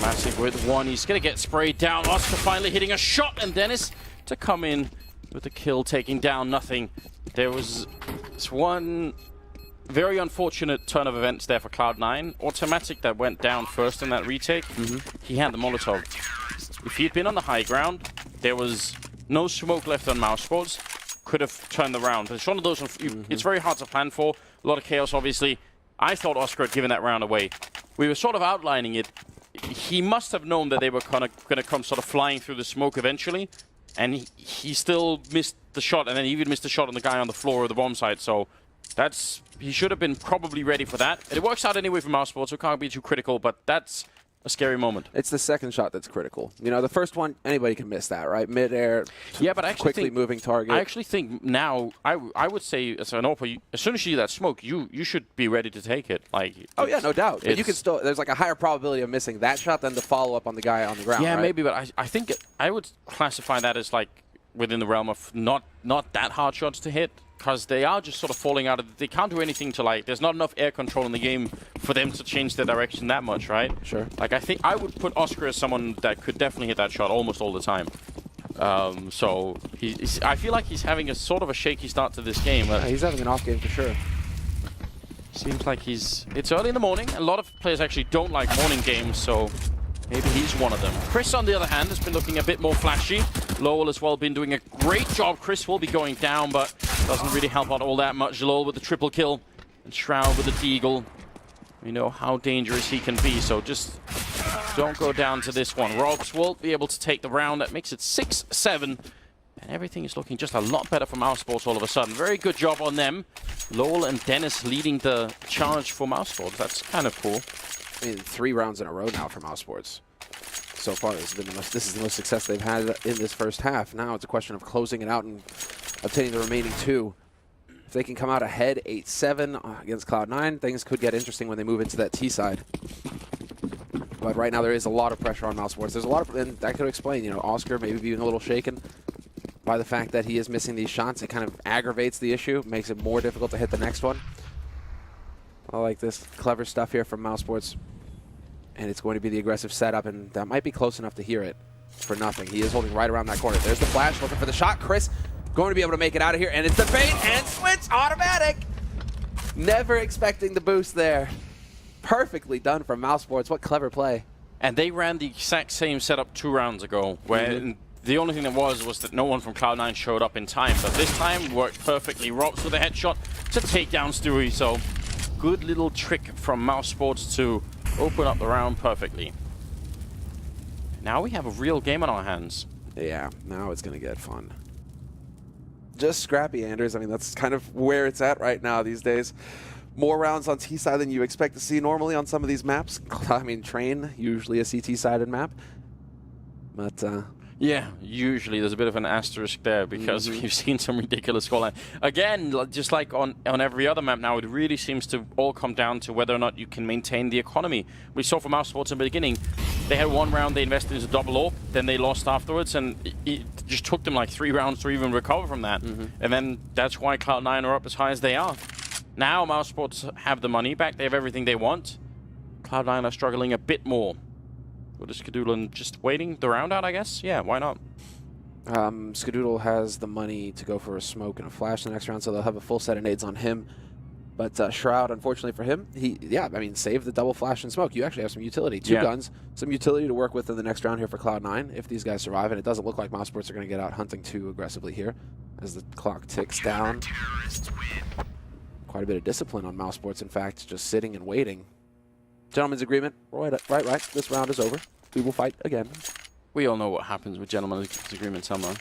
Speaker 1: Massive with 1. He's going to get sprayed down. Oscar finally hitting a shot, and Dennis to come in with the kill, taking down nothing. There was this one very unfortunate turn of events there for Cloud9. Automatic that went down first in that retake. He had the Molotov. If he had been on the high ground, there was no smoke left on Mousesports. Could have turned the round. But it's one of those, it's very hard to plan for. A lot of chaos, obviously. I thought Oscar had given that round away. We were sort of outlining it. He must have known that they were going to come sort of flying through the smoke eventually. And he still missed the shot, and then he even missed the shot on the guy on the floor of the bomb site. So he should have been probably ready for that. And it works out anyway for Mousesports, so it can't be too critical, but that's a scary moment.
Speaker 2: It's the second shot that's critical. You know, the first one, anybody can miss that, right? Mid-air,
Speaker 1: yeah, but I actually
Speaker 2: quickly moving target.
Speaker 1: I actually think now, I would say, as an AWP, as soon as you see that smoke, you should be ready to take it. Like,
Speaker 2: oh yeah, no doubt. But you can still, there's like a higher probability of missing that shot than the follow-up on the guy on the ground,
Speaker 1: yeah,
Speaker 2: right?
Speaker 1: maybe, but I think I would classify that as like within the realm of not that hard shots to hit, because they are just sort of falling out of, they can't do anything to, like, there's not enough air control in the game for them to change their direction that much, right?
Speaker 2: Sure.
Speaker 1: Like, I think I would put Oscar as someone that could definitely hit that shot almost all the time. So I feel like he's having a sort of a shaky start to this game.
Speaker 2: Yeah, he's having an off game for sure.
Speaker 1: Seems like it's early in the morning. A lot of players actually don't like morning games, so maybe he's one of them. Chris, on the other hand, has been looking a bit more flashy. Lowell as well been doing a great job. Chris will be going down, but doesn't really help out all that much. Lowell with the triple kill, and Shroud with the deagle. We know how dangerous he can be, so just don't go down to this one. Robs will be able to take the round. That makes it 6-7. And everything is looking just a lot better for Mousesports all of a sudden. Very good job on them. Lowell and Dennis leading the charge for Mousesports. That's kind of cool.
Speaker 2: I mean, 3 rounds in a row now for Mousesports. So far, this is the most success they've had in this first half. Now it's a question of closing it out and obtaining the remaining 2. If they can come out ahead 8-7 against Cloud9, things could get interesting when they move into that T side. But right now there is a lot of pressure on Mousesports. There's a lot of, and that could explain, you know, Oscar maybe being a little shaken by the fact that he is missing these shots. It kind of aggravates the issue, makes it more difficult to hit the next one. I like this clever stuff here from Mousesports. And it's going to be the aggressive setup, and that might be close enough to hear it for nothing. He is holding right around that corner. There's the flash, looking for the shot. Chris going to be able to make it out of here, and it's the bait and switch automatic. Never expecting the boost there. Perfectly done from Mousesports. What clever play.
Speaker 1: And they ran the exact same setup 2 rounds ago, where the only thing that was that no one from Cloud9 showed up in time. But this time worked perfectly. Robs with a headshot to take down Stewie. So good little trick from Mousesports to open up the round perfectly. Now we have a real game on our hands.
Speaker 2: Yeah, now it's going to get fun. Just scrappy, Anders. I mean, that's kind of where it's at right now these days. more rounds on T side than you expect to see normally on some of these maps. I mean, Train, usually a CT-sided map. But,
Speaker 1: yeah, usually there's a bit of an asterisk there because we've seen some ridiculous scoreline. Again, just like on every other map now, it really seems to all come down to whether or not you can maintain the economy. We saw from Mousesports in the beginning, they had one round they invested into double AWP, then they lost afterwards, and it just took them like 3 rounds to even recover from that. And then that's why Cloud9 are up as high as they are. Now Mousesports have the money back, they have everything they want. Cloud9 are struggling a bit more. What is Skadoodle just waiting the round out, I guess? Yeah, why not?
Speaker 2: Skadoodle has the money to go for a smoke and a flash the next round, so they'll have a full set of nades on him. But Shroud, unfortunately for him, save the double flash and smoke. You actually have some utility. 2 guns, some utility to work with in the next round here for Cloud9 if these guys survive. And it doesn't look like Mousesports are going to get out hunting too aggressively here as the clock ticks down. Quite a bit of discipline on Mousesports, in fact, just sitting and waiting. Gentlemen's agreement. Right. This round is over. We will fight again.
Speaker 1: We all know what happens with gentlemen's agreement somewhere.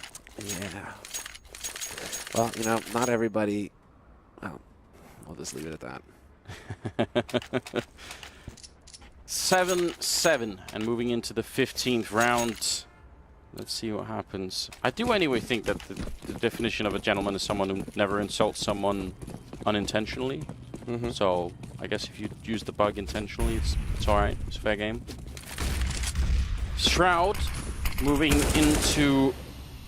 Speaker 2: Yeah. Well, you know, not everybody... Oh, I'll just leave it at that.
Speaker 1: 7-7, and moving into the 15th round. Let's see what happens. I do anyway think that the definition of a gentleman is someone who never insults someone unintentionally. So I guess if you use the bug intentionally, it's alright. It's fair game. Shroud moving into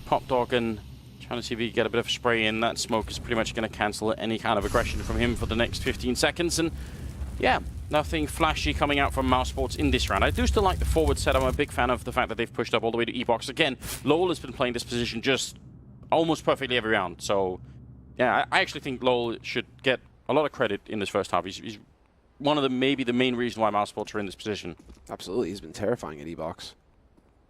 Speaker 1: Pop Dog and trying to see if he can get a bit of spray in. That smoke is pretty much going to cancel any kind of aggression from him for the next 15 seconds. And yeah, nothing flashy coming out from Mousesports in this round. I do still like the forward set. I'm a big fan of the fact that they've pushed up all the way to E-Box. Again, Lowell has been playing this position just almost perfectly every round. So yeah, I actually think Lowell should get a lot of credit in this first half. He's one of maybe the main reason why Mousesports are in this position.
Speaker 2: Absolutely, he's been terrifying at E-Box.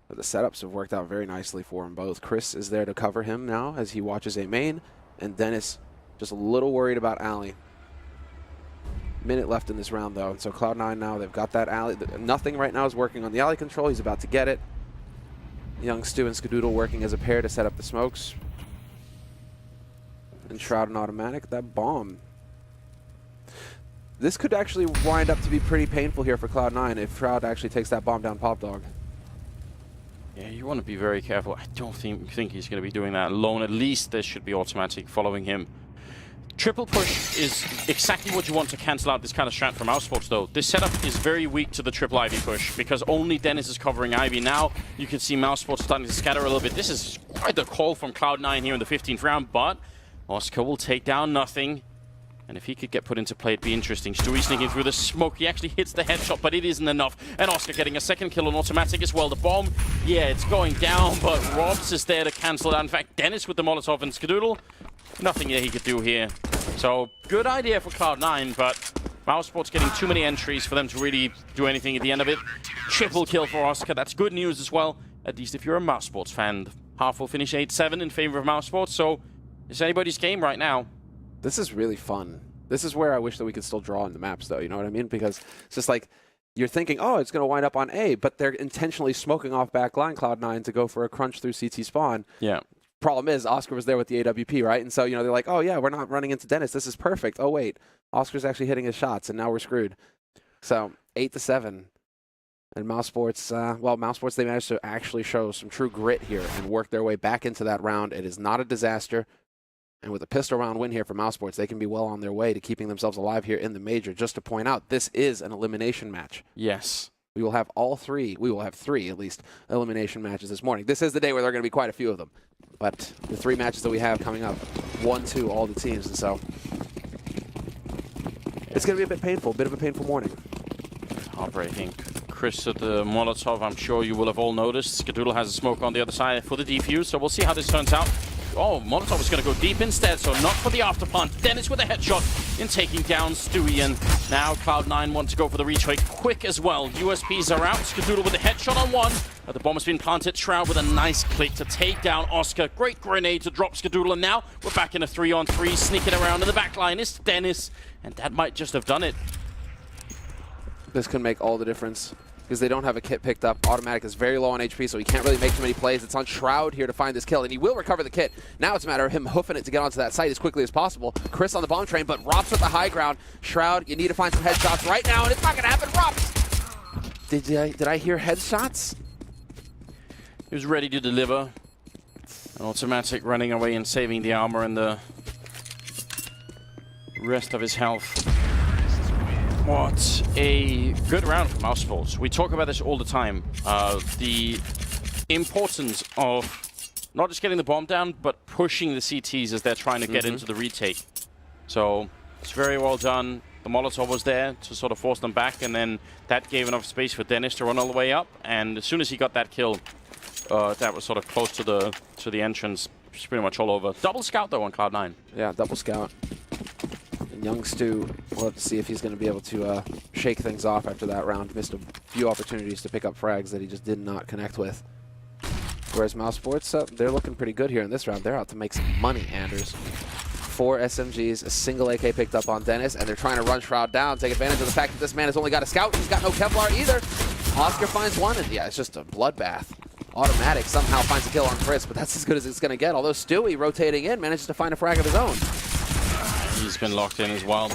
Speaker 2: But the setups have worked out very nicely for him both. Chris is there to cover him now as he watches a main, and Dennis just a little worried about Alley. Minute left in this round though, and so Cloud9 now, they've got that Alley. Nothing right now is working on the Alley control. He's about to get it. Young Stu and Skadoodle working as a pair to set up the smokes. And Shroud and Automatic, that bomb. This could actually wind up to be pretty painful here for Cloud9 if Shroud actually takes that bomb down Pop Dog.
Speaker 1: Yeah, you want to be very careful. I don't think he's going to be doing that alone. At least there should be automatic following him. Triple push is exactly what you want to cancel out this kind of strat from Mousesports, though. This setup is very weak to the triple Ivy push because only Dennis is covering Ivy. Now you can see Mousesports starting to scatter a little bit. This is quite the call from Cloud9 here in the 15th round, but Oscar will take down nothing. And if he could get put into play, it'd be interesting. Stewie sneaking through the smoke. He actually hits the headshot, but it isn't enough. And Oscar getting a second kill on automatic as well. The bomb, yeah, it's going down, but Robs is there to cancel it out. In fact, Dennis with the Molotov and Skadoodle, nothing that he could do here. So, good idea for Cloud9, but Mousesports getting too many entries for them to really do anything at the end of it. Triple kill for Oscar. That's good news as well, at least if you're a Mousesports fan. Half will finish 8-7 in favor of Mousesports, so it's anybody's game right now.
Speaker 2: This is really fun. This is where I wish that we could still draw in the maps, though. You know what I mean? Because it's just like you're thinking, oh, it's going to wind up on A, but they're intentionally smoking off back line Cloud9 to go for a crunch through CT spawn.
Speaker 1: Yeah.
Speaker 2: Problem is, Oscar was there with the AWP, right? And so, you know, they're like, oh, yeah, we're not running into Dennis. This is perfect. Oh, wait, Oscar's actually hitting his shots, and now we're screwed. So 8-7. And Mousesports, Mousesports, they managed to actually show some true grit here and work their way back into that round. It is not a disaster. And with a pistol round win here for Mousesports, they can be well on their way to keeping themselves alive here in the major. Just to point out, this is an elimination match.
Speaker 1: Yes.
Speaker 2: We will have three, at least, elimination matches this morning. This is the day where there are going to be quite a few of them. But the 3 matches that we have coming up, 1-2, all the teams. And so it's going to be a bit painful, bit of a painful morning.
Speaker 1: Heartbreaking. Chris at the Molotov, I'm sure you will have all noticed. Skadoodle has a smoke on the other side for the defuse, so we'll see how this turns out. Oh, Molotov is going to go deep instead, so not for the after plant. Dennis with a headshot in taking down Stewie, and now Cloud9 want to go for the retake quick as well. USPs are out. Skadoodle with a headshot on one. But the bomb has been planted. Shroud with a nice click to take down Oscar. Great grenade to drop Skadoodle, and now we're back in a 3-on-3. Sneaking around in the back line is Dennis, and that might just have done it.
Speaker 2: This can make all the difference. because they don't have a kit picked up. Automatic is very low on HP, so he can't really make too many plays. It's on Shroud here to find this kill, and he will recover the kit. Now it's a matter of him hoofing it to get onto that site as quickly as possible. Chris on the bomb train, but Rops with the high ground. Shroud, you need to find some headshots right now, and it's not going to happen. Rops! Did I hear headshots?
Speaker 1: He was ready to deliver. An automatic running away and saving the armor and the rest of his health. What a good round for Mousesports. We talk about this all the time. The importance of not just getting the bomb down, but pushing the CTs as they're trying to get into the retake. So it's very well done. The Molotov was there to sort of force them back, and then that gave enough space for Dennis to run all the way up. And as soon as he got that kill, that was sort of close to the entrance. It's pretty much all over. Double scout though on Cloud9.
Speaker 2: Yeah, double scout. Young Stu, we'll have to see if he's going to be able to shake things off after that round. Missed a few opportunities to pick up frags that he just did not connect with. Whereas Mousesports, they're looking pretty good here in this round. They're out to make some money, Anders. 4 SMGs, a single AK picked up on Dennis, and they're trying to run Shroud down, take advantage of the fact that this man has only got a scout. He's got no Kevlar either. Oscar finds one, and yeah, it's just a bloodbath. Automatic somehow finds a kill on Chris, but that's as good as it's going to get. Although Stewie, rotating in, manages to find a frag of his own.
Speaker 1: He's been locked in as well.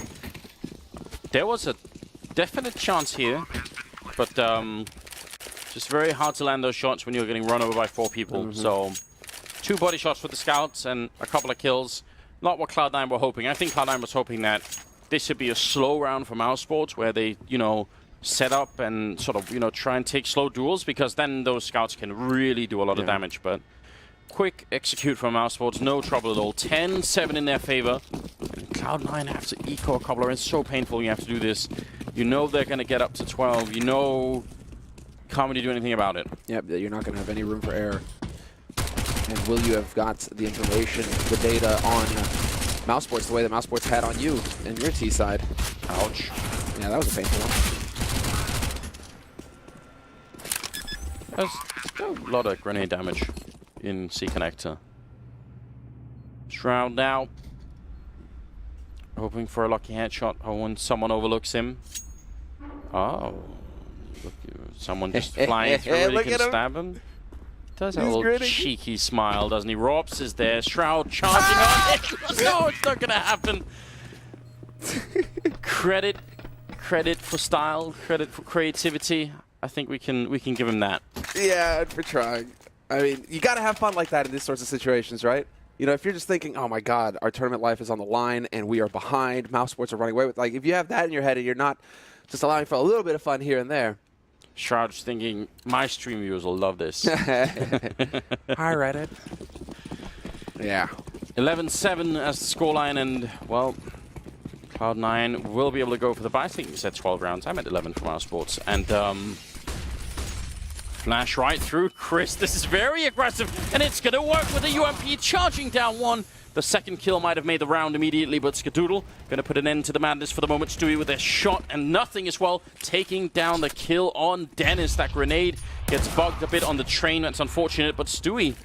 Speaker 1: There was a definite chance here, but just very hard to land those shots when you're getting run over by 4 people. So 2 body shots for the scouts and a couple of kills. Not what Cloud9 were hoping. I think Cloud9 was hoping that this should be a slow round for Mousesports, where they, you know, set up and sort of, you know, try and take slow duels, because then those scouts can really do a lot of damage. But quick execute from Mousesports, no trouble at all. 10-7 in their favor. And Cloud9 have to eco a couple, and it's so painful you have to do this. You know they're going to get up to 12. You know, can't really do anything about it.
Speaker 2: Yep, you're not going to have any room for error. And will you have got the information, the data on Mousesports the way that Mousesports had on you and your T side?
Speaker 1: Ouch.
Speaker 2: Yeah, that was a painful one.
Speaker 1: There's a lot of grenade damage in C connector. Shroud now. Hoping for a lucky headshot when someone overlooks him. Oh. Look, someone just flying through and he can stab him. Does have a little cheeky smile, doesn't he? Rops is there. Shroud charging on it. No, it's not going to happen. Credit for style, credit for creativity. I think we can give him that.
Speaker 2: Yeah, for trying. I mean, you got to have fun like that in these sorts of situations, right? You know, if you're just thinking, oh my God, our tournament life is on the line and we are behind, Mousesports are running away with, like, if you have that in your head and you're not just allowing for a little bit of fun here and there.
Speaker 1: Shroud's thinking, my stream viewers will love this.
Speaker 2: Hi, Reddit. Yeah.
Speaker 1: 11-7 as the scoreline, and, well, Cloud9 will be able to go for the buy. I think we said 12 rounds. I meant 11 for Mousesports. And, flash right through Chris. This is very aggressive, and it's going to work with the UMP charging down 1. The second kill might have made the round immediately, but Skadoodle going to put an end to the madness for the moment. Stewie with a shot and nothing as well, taking down the kill on Dennis. That grenade gets bugged a bit on the train. That's unfortunate, but Stewie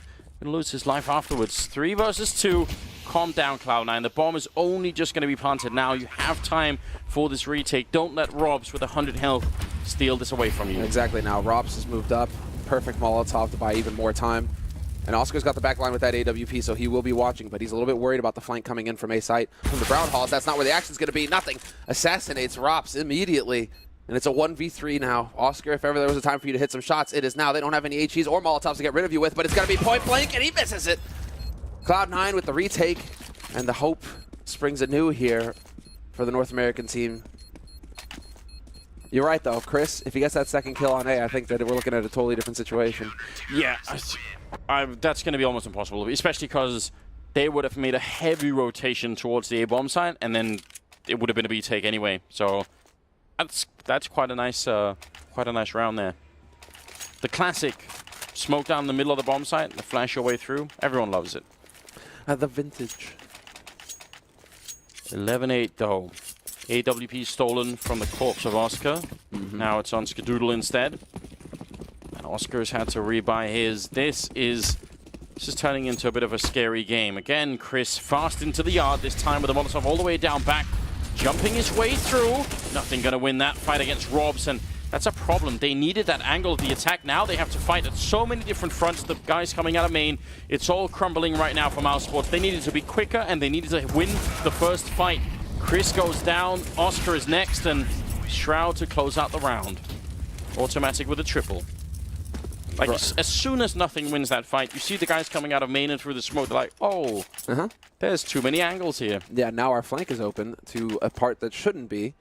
Speaker 1: going to lose his life afterwards. 3 versus 2. Calm down, Cloud9. The bomb is only just going to be planted now. You have time for this retake. Don't let Robs with 100 health steal this away from you.
Speaker 2: Exactly. Now Robs has moved up. Perfect Molotov to buy even more time. And Oscar's got the back line with that AWP, so he will be watching, but he's a little bit worried about the flank coming in from A site. From the Brown Halls, that's not where the action's going to be. Nothing. Assassinates Rops immediately. And it's a 1v3 now. Oscar, if ever there was a time for you to hit some shots, it is now. They don't have any HEs or Molotovs to get rid of you with, but it's going to be point blank, and he misses it. Cloud9 with the retake, and the hope springs anew here for the North American team. You're right, though, Chris. If he gets that second kill on A, I think that we're looking at a totally different situation.
Speaker 1: Yeah, that's going to be almost impossible, especially because they would have made a heavy rotation towards the A-bomb site, and then it would have been a B-take anyway. So that's quite a nice round there. The classic smoke down the middle of the bomb site, the flash your way through. Everyone loves it.
Speaker 2: The vintage.
Speaker 1: 11-8 though. AWP stolen from the corpse of Oscar. Now it's on Skadoodle instead. And Oscar's had to rebuy his. This is turning into a bit of a scary game. Again, Chris fast into the yard, this time with the Molotov all the way down back. Jumping his way through. Nothing going to win that fight against Robs. And That's a problem. They needed that angle of the attack. Now they have to fight at so many different fronts. The guys coming out of main, it's all crumbling right now for Mousesports. They needed to be quicker, and they needed to win the first fight. Chris goes down, Oscar is next, and Shroud to close out the round. Automatic with a triple. Like, as soon as Nothing wins that fight, you see the guys coming out of main and through the smoke, they're like, oh, there's too many angles here.
Speaker 2: Yeah, now our flank is open to a part that shouldn't be.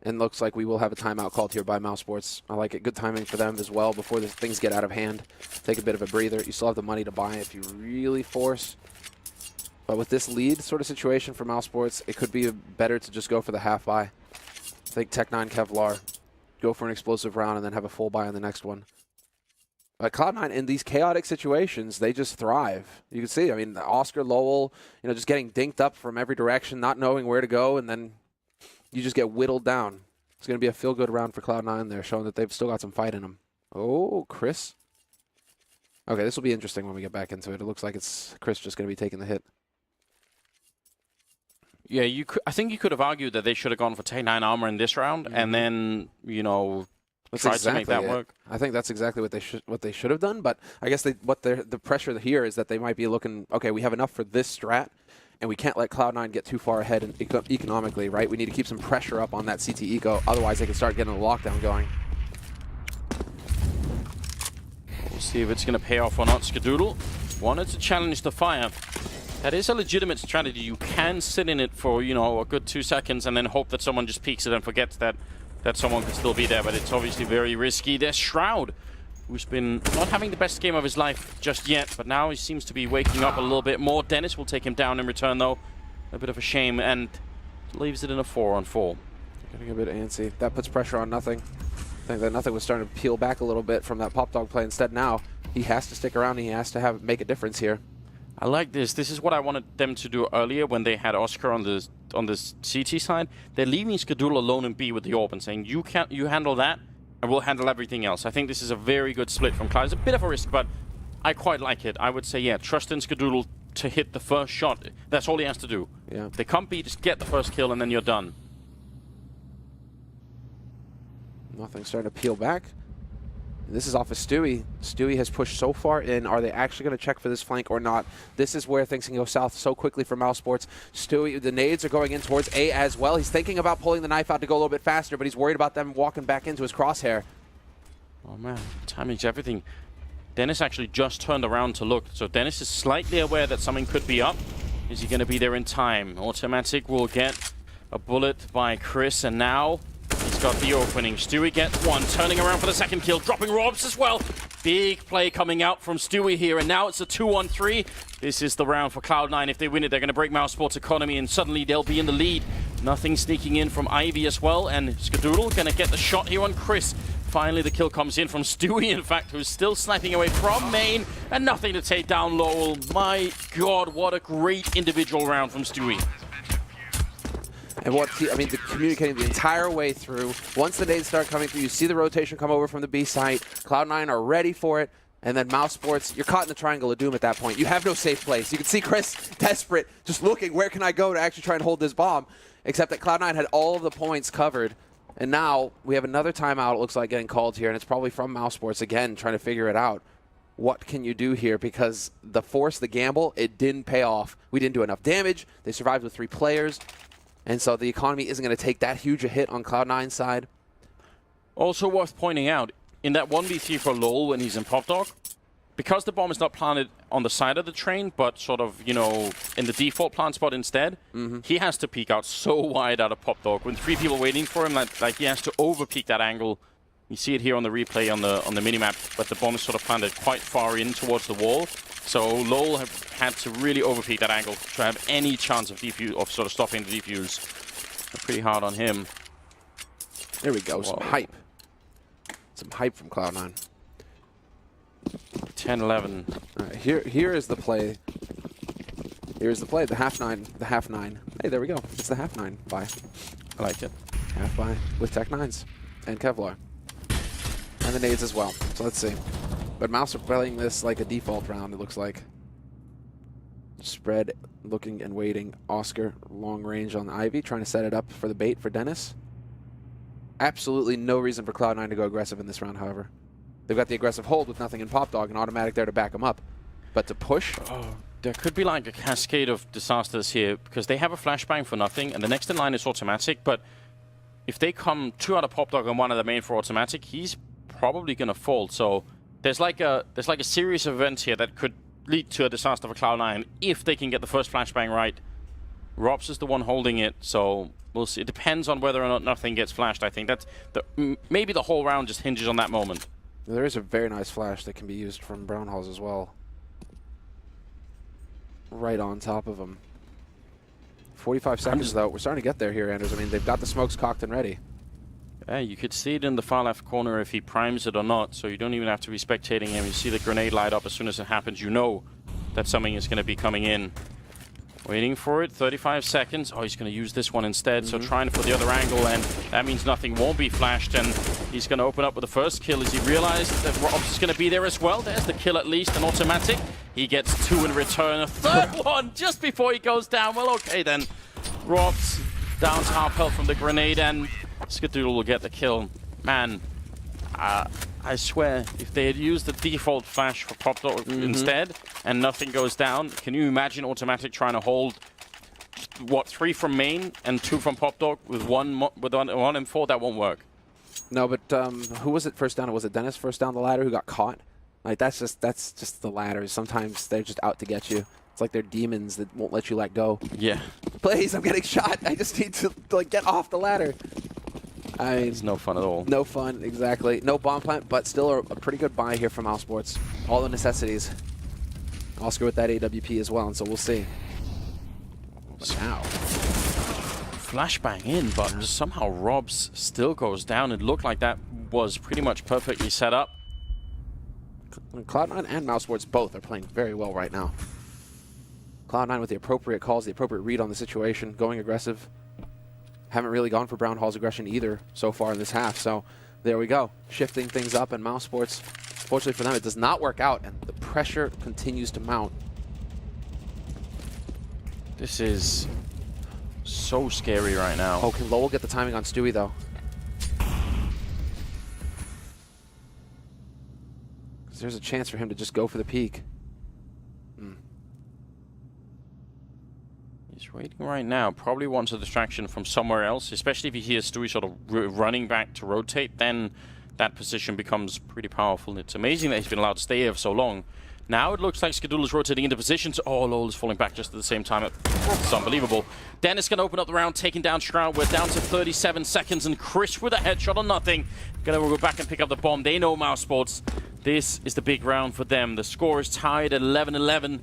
Speaker 2: And looks like we will have a timeout called here by Mousesports. I like it. Good timing for them as well before the things get out of hand. Take a bit of a breather. You still have the money to buy if you really force. But with this lead sort of situation for Mousesports, it could be better to just go for the half buy. I think Tech9, Kevlar, go for an explosive round and then have a full buy on the next one. But Cloud9, in these chaotic situations, they just thrive. You can see, I mean, Oscar, Lowell, you know, just getting dinked up from every direction, not knowing where to go, and then you just get whittled down. It's going to be a feel-good round for Cloud9 there, showing that they've still got some fight in them. Oh, Chris. Okay, this will be interesting when we get back into it. It looks like it's Chris just going to be taking the hit.
Speaker 1: Yeah, I think you could have argued that they should have gone for Tech9 armor in this round, and then, you know, tried to make that work.
Speaker 2: I think that's exactly what they should have done, but I guess the pressure here is that they might be looking, okay, we have enough for this strat, and we can't let Cloud9 get too far ahead economically, right? We need to keep some pressure up on that CT eco, otherwise they can start getting a lockdown going.
Speaker 1: We'll see if it's going to pay off or not. Skadoodle wanted to challenge the fire. That is a legitimate strategy. You can sit in it for, you know, a good 2 seconds and then hope that someone just peeks it and forgets that someone can still be there, but it's obviously very risky. There's Shroud, who's been not having the best game of his life just yet, but now he seems to be waking up a little bit more. Dennis will take him down in return, though. A bit of a shame, and leaves it in a 4-on-4.
Speaker 2: Getting a bit antsy. That puts pressure on Nothing. I think that Nothing was starting to peel back a little bit from that pop dog play. Instead, now he has to stick around and he has to make a difference here.
Speaker 1: I like this. This is what I wanted them to do earlier when they had Oscar on the CT side. They're leaving Skadoodle alone in B with the orb and saying, you handle that, and we'll handle everything else. I think this is a very good split from Cloud. It's a bit of a risk, but I quite like it. I would say, yeah, trust in Skadoodle to hit the first shot. That's all he has to do.
Speaker 2: Yeah.
Speaker 1: If they can't be, just get the first kill, and then you're done.
Speaker 2: Nothing starting to peel back. This is off of Stewie. Stewie has pushed so far in. Are they actually going to check for this flank or not? This is where things can go south so quickly for Mousesports. Stewie, the nades are going in towards A as well. He's thinking about pulling the knife out to go a little bit faster, but he's worried about them walking back into his crosshair.
Speaker 1: Oh man, timing's everything. Dennis actually just turned around to look. So Dennis is slightly aware that something could be up. Is he going to be there in time? Automatic will get a bullet by Chris, and now he's got the opening. Stewie gets one, turning around for the second kill, dropping Robs as well. Big play coming out from Stewie here, and now it's a 2-on-3. This is the round for Cloud9. If they win it, they're going to break Mousesports' economy, and suddenly they'll be in the lead. Nothing sneaking in from Ivy as well, and Skadoodle going to get the shot here on Chris. Finally, the kill comes in from Stewie, in fact, who's still sniping away from main, and Nothing to take down Lowell. My God, what a great individual round from Stewie.
Speaker 2: And communicating the entire way through. Once the nades start coming through, you see the rotation come over from the B site. Cloud9 are ready for it. And then Mousesports, you're caught in the triangle of doom at that point. You have no safe place. You can see Chris desperate, just looking, where can I go to actually try and hold this bomb? Except that Cloud9 had all of the points covered. And now we have another timeout, it looks like, getting called here. And it's probably from Mousesports, again, trying to figure it out. What can you do here? Because the force, the gamble, it didn't pay off. We didn't do enough damage. They survived with 3 players. And so the economy isn't going to take that huge a hit on Cloud9's side.
Speaker 1: Also worth pointing out, in that 1v3 for Lowell when he's in Pop Dog, because the bomb is not planted on the side of the train, but sort of, you know, in the default plant spot instead, he has to peek out so wide out of Pop Dog. With 3 people waiting for him, like he has to over-peek that angle. You see it here on the replay on the minimap, but the bomb is sort of planted quite far in towards the wall. So Lowell had to really overpeak that angle to have any chance of sort of stopping the defuse. Pretty hard on him.
Speaker 2: There we go. Whoa. Some hype. Some hype from Cloud9.
Speaker 1: 10-11.
Speaker 2: All right, here is the play. Here's the play. The half nine. The half nine. Hey, there we go. It's the half nine buy.
Speaker 1: I like it.
Speaker 2: Half buy with Tech9s and Kevlar. And the nades as well. So let's see. But Mouse are playing this like a default round, it looks like. Spread, looking and waiting. Oscar, long range on Ivy, trying to set it up for the bait for Dennis. Absolutely no reason for Cloud9 to go aggressive in this round, however. They've got the aggressive hold with nothing in Pop Dog and Automatic there to back them up. But to push...
Speaker 1: Oh, there could be like a cascade of disasters here because they have a flashbang for nothing and the next in line is Automatic, but if they come 2 out of Pop Dog and 1 out of the main for Automatic, he's probably going to fall. So there's like a series of events here that could lead to a disaster for Cloud9 if they can get the first flashbang right. Robs is the one holding it, so we'll see. It depends on whether or not nothing gets flashed, I think. That's maybe the whole round just hinges on that moment.
Speaker 2: There is a very nice flash that can be used from Brown Halls as well. Right on top of him. 45 seconds, though. We're starting to get there here, Anders. I mean, they've got the smokes cocked and ready.
Speaker 1: Yeah, you could see it in the far left corner if he primes it or not, so you don't even have to be spectating him. You see the grenade light up as soon as it happens. You know that something is going to be coming in. Waiting for it, 35 seconds. Oh, he's going to use this one instead, so trying for the other angle, and that means nothing won't be flashed, and he's going to open up with the first kill as he realized that Robs is going to be there as well. There's the kill at least, an Automatic. He gets 2 in return, a third one just before he goes down. Well, okay then. Robs down to half health from the grenade, and Skadoodle will get the kill. Man, I swear, if they had used the default flash for Pop Dog instead, and nothing goes down, can you imagine Automatic trying to hold, what, 3 from main and 2 from Pop Dog with one M4? That won't work.
Speaker 2: No, but who was it first down? Was it Dennis first down the ladder who got caught? Like, that's just the ladders. Sometimes they're just out to get you. It's like they're demons that won't let you let go.
Speaker 1: Yeah.
Speaker 2: Please, I'm getting shot. I just need to like get off the ladder. I mean,
Speaker 1: it's no fun at all.
Speaker 2: No fun, exactly. No bomb plant, but still a pretty good buy here from Mousesports. All the necessities. Oscar with that AWP as well, and so we'll see. Wow.
Speaker 1: Flashbang in, but somehow Robs still goes down. It looked like that was pretty much perfectly set up.
Speaker 2: Cloud9 and Mousesports both are playing very well right now. Cloud9 with the appropriate calls, the appropriate read on the situation, going aggressive. Haven't really gone for Brown Hall's aggression either so far in this half, so there we go. Shifting things up, and Mousesports, fortunately for them, it does not work out, and the pressure continues to mount.
Speaker 1: This is so scary right now.
Speaker 2: Oh, can Lowell get the timing on Stewie, though? Because there's a chance for him to just go for the peak.
Speaker 1: He's waiting right now. Probably wants a distraction from somewhere else, especially if he hears Stewie sort of running back to rotate, then that position becomes pretty powerful. It's amazing that he's been allowed to stay here for so long. Now it looks like Skadoodle is rotating into positions. Oh, Lowell is falling back just at the same time. It's unbelievable. Dennis going to open up the round, taking down Shroud. We're down to 37 seconds, and Chris with a headshot on nothing. Going to go back and pick up the bomb. They know Mousesports. This is the big round for them. The score is tied at 11-11,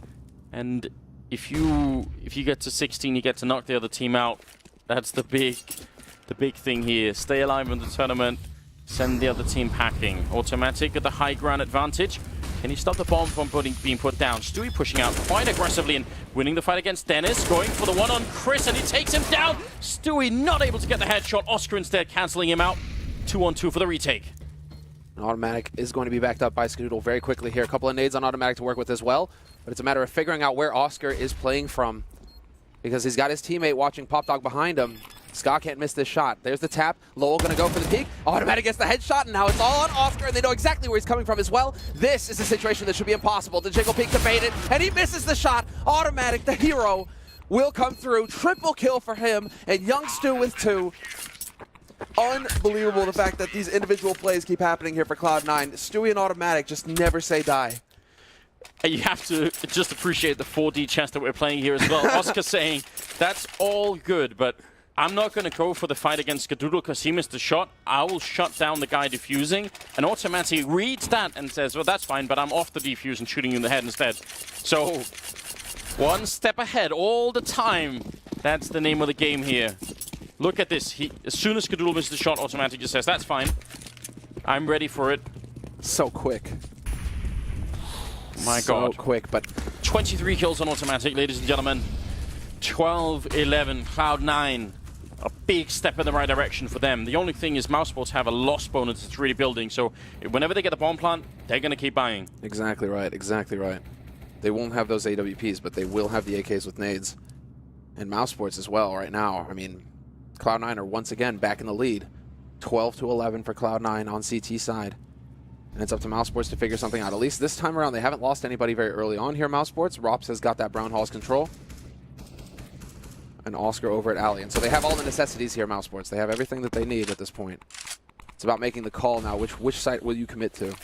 Speaker 1: and if you get to 16, you get to knock the other team out. That's the big thing here. Stay alive in the tournament. Send the other team packing. Automatic at the high ground advantage. Can he stop the bomb from being put down? Stewie pushing out quite aggressively and winning the fight against Dennis. Going for the one on Chris, and he takes him down. Stewie not able to get the headshot. Oscar instead canceling him out. 2-on-2 for the retake.
Speaker 2: Automatic is going to be backed up by Skadoodle very quickly here. A couple of nades on Automatic to work with as well. But it's a matter of figuring out where Oscar is playing from, because he's got his teammate watching Pop Dog behind him. Scott can't miss this shot. There's the tap. Lowell going to go for the peek. Automatic gets the headshot, and now it's all on Oscar, and they know exactly where he's coming from as well. This is a situation that should be impossible. The jiggle peek to bait it, and he misses the shot. Automatic, the hero, will come through. Triple kill for him, and Young Stu with 2. Unbelievable the fact that these individual plays keep happening here for Cloud9. Stewie and Automatic just never say die.
Speaker 1: You have to just appreciate the 4D chess that we're playing here as well. Oscar saying, that's all good, but I'm not going to go for the fight against Skadoodle because he missed a shot. I will shut down the guy defusing. And Automatic reads that and says, well, that's fine, but I'm off the defuse and shooting you in the head instead. So, one step ahead all the time. That's the name of the game here. Look at this. As soon as Skadoodle misses the shot, Automatic just says, that's fine. I'm ready for it.
Speaker 2: So quick.
Speaker 1: My God.
Speaker 2: So quick, but
Speaker 1: 23 kills on Automatic, ladies and gentlemen. 12-11, Cloud9. A big step in the right direction for them. The only thing is Mousesports have a loss bonus that's really building, so whenever they get the bomb plant, they're going to keep buying.
Speaker 2: Exactly right, exactly right. They won't have those AWPs, but they will have the AKs with nades. And Mousesports as well right now. I mean, Cloud9 are once again back in the lead. 12 to 11 for Cloud9 on CT side. And it's up to Mousesports to figure something out. At least this time around, they haven't lost anybody very early on here, Mousesports. Rops has got that Brown Hall's control. And Oscar over at Alley. And so they have all the necessities here, Mousesports. They have everything that they need at this point. It's about making the call now. Which site will you commit to?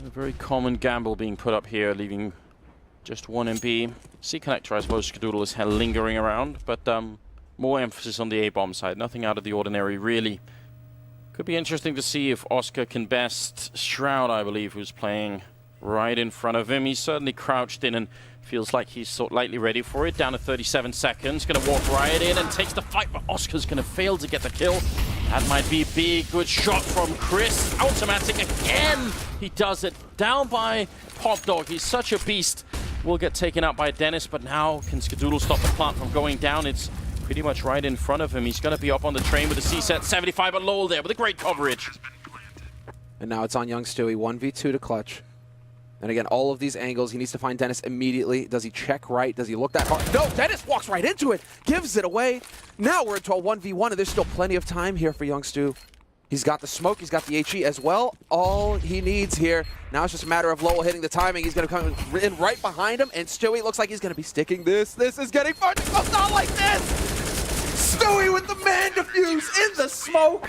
Speaker 1: A very common gamble being put up here, leaving just one MB. C-Connector, I suppose, Skadoodle is lingering around, but more emphasis on the A-bomb side. Nothing out of the ordinary, really. Could be interesting to see if Oscar can best Shroud, I believe, who's playing right in front of him. He's certainly crouched in and feels like he's sort of lightly ready for it. Down to 37 seconds. Going to walk right in and takes the fight, but Oscar's going to fail to get the kill. That might be a big, good shot from Chris. Automatic again. He does it. Down by Pop Dog. He's such a beast. Will get taken out by Dennis, but now can Skadoodle stop the plant from going down? It's pretty much right in front of him. He's going to be up on the train with a C-set. 75 at Lowell there with a great coverage.
Speaker 2: And now it's on Young Stewie. 1v2 to clutch. And again, all of these angles, he needs to find Dennis immediately. Does he check right? Does he look that hard? No, Dennis walks right into it, gives it away. Now we're into a 1v1, and there's still plenty of time here for Young Stu. He's got the smoke, he's got the HE as well. All he needs here, now it's just a matter of Lowell hitting the timing. He's going to come in right behind him, and Stewie looks like he's going to be sticking this. This is getting fun. It goes down like this. Stewie with the man defuse in the smoke.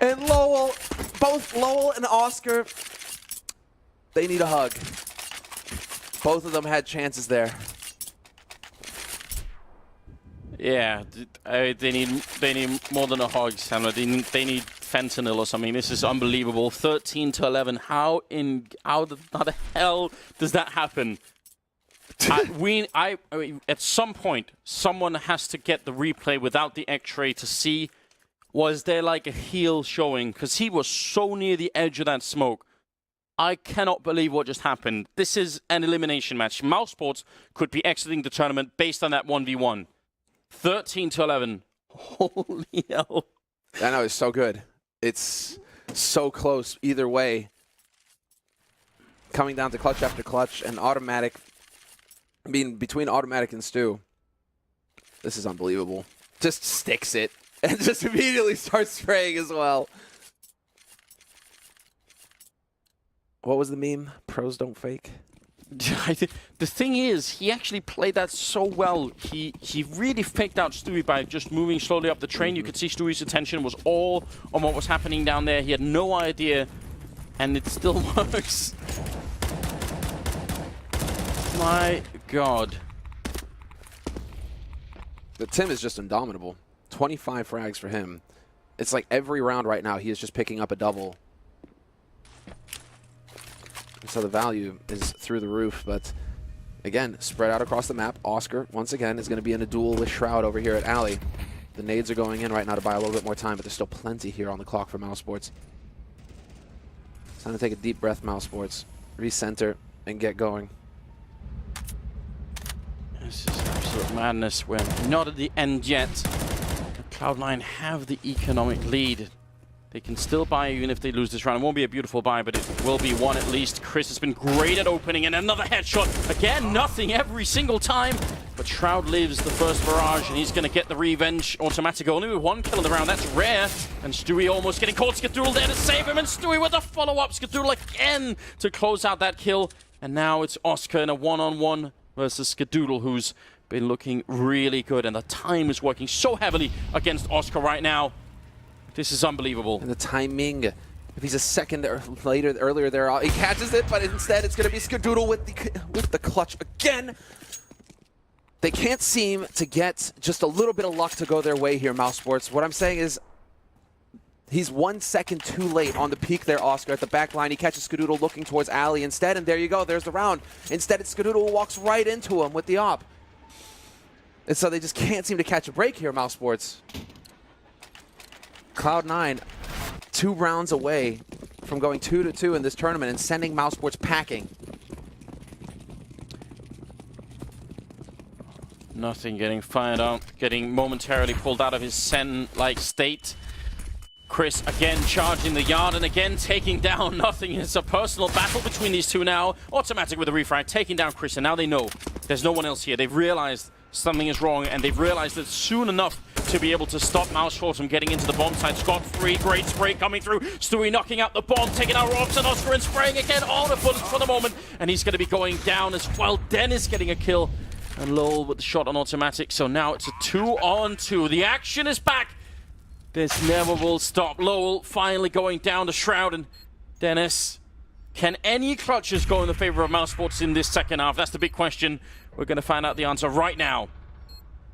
Speaker 2: And Lowell, both Lowell and Oscar, they need a hug. Both of them had chances there.
Speaker 1: Yeah, they need more than a hug, Sandra. They need fentanyl or something. This is unbelievable. 13 to 11. How the hell does that happen? I mean, at some point, someone has to get the replay without the X-ray to see, was there like a heel showing? Because he was so near the edge of that smoke. I cannot believe what just happened. This is an elimination match. Mousesports could be exiting the tournament based on that 1v1. 13 to 11. Holy hell.
Speaker 2: I know, it's so good. It's so close either way. Coming down to clutch after clutch and automatic. I mean, between automatic and Stu, this is unbelievable. Just sticks it and just immediately starts spraying as well. What was the meme? Pros don't fake.
Speaker 1: The thing is, he actually played that so well. He really faked out Stewie by just moving slowly up the train. You could see Stewie's attention was all on what was happening down there. He had no idea, and it still works. My God.
Speaker 2: The Tim is just indomitable. 25 frags for him. It's like every round right now he is just picking up a double. So the value is through the roof, but again, spread out across the map. Oscar, once again, is going to be in a duel with Shroud over here at Alley. The nades are going in right now to buy a little bit more time, but there's still plenty here on the clock for Mousesports. It's time to take a deep breath, Mousesports. Recenter and get going.
Speaker 1: This is absolute madness. We're not at the end yet. Cloud9 have the economic lead. They can still buy even if they lose this round. It won't be a beautiful buy, but it will be one at least. Chris has been great at opening, and another headshot. Again, nothing every single time. But Shroud lives the first barrage, and he's going to get the revenge. Automatic only with one kill in the round. That's rare. And Stewie almost getting caught. Skadoodle there to save him, and Stewie with a follow-up. Skadoodle again to close out that kill. And now it's Oscar in a one-on-one versus Skadoodle, who's been looking really good. And the time is working so heavily against Oscar right now. This is unbelievable.
Speaker 2: And the timing, if he's a second or earlier there, he catches it, but instead it's going to be Skadoodle with the clutch again. They can't seem to get just a little bit of luck to go their way here, Mousesports. What I'm saying is he's 1 second too late on the peak there, Oscar, at the back line. He catches Skadoodle looking towards Alley instead, and there you go. There's the round. Instead, it's Skadoodle who walks right into him with the op. And so they just can't seem to catch a break here, Mousesports. Cloud9, 2 rounds away from going 2-2 in this tournament and sending Mousesports packing.
Speaker 1: Nothing getting fired up, getting momentarily pulled out of his Sen-like state. Chris again charging the yard and again taking down Nothing. It's a personal battle between these two now. Automatic with a refrag, taking down Chris, and now they know there's no one else here. They've realized something is wrong, and they've realized it soon enough to be able to stop Mousesports from getting into the bomb site. Scott free, great spray coming through. Stewie knocking out the bomb, taking out Robs and Oscar and spraying again. All the bullets for the moment, and he's going to be going down as well. Dennis getting a kill, and Lowell with the shot on automatic. So now it's a 2-on-2. The action is back. This never will stop. Lowell finally going down to Shroud, and Dennis. Can any clutches go in the favor of Mousesports in this second half? That's the big question. We're going to find out the answer right now.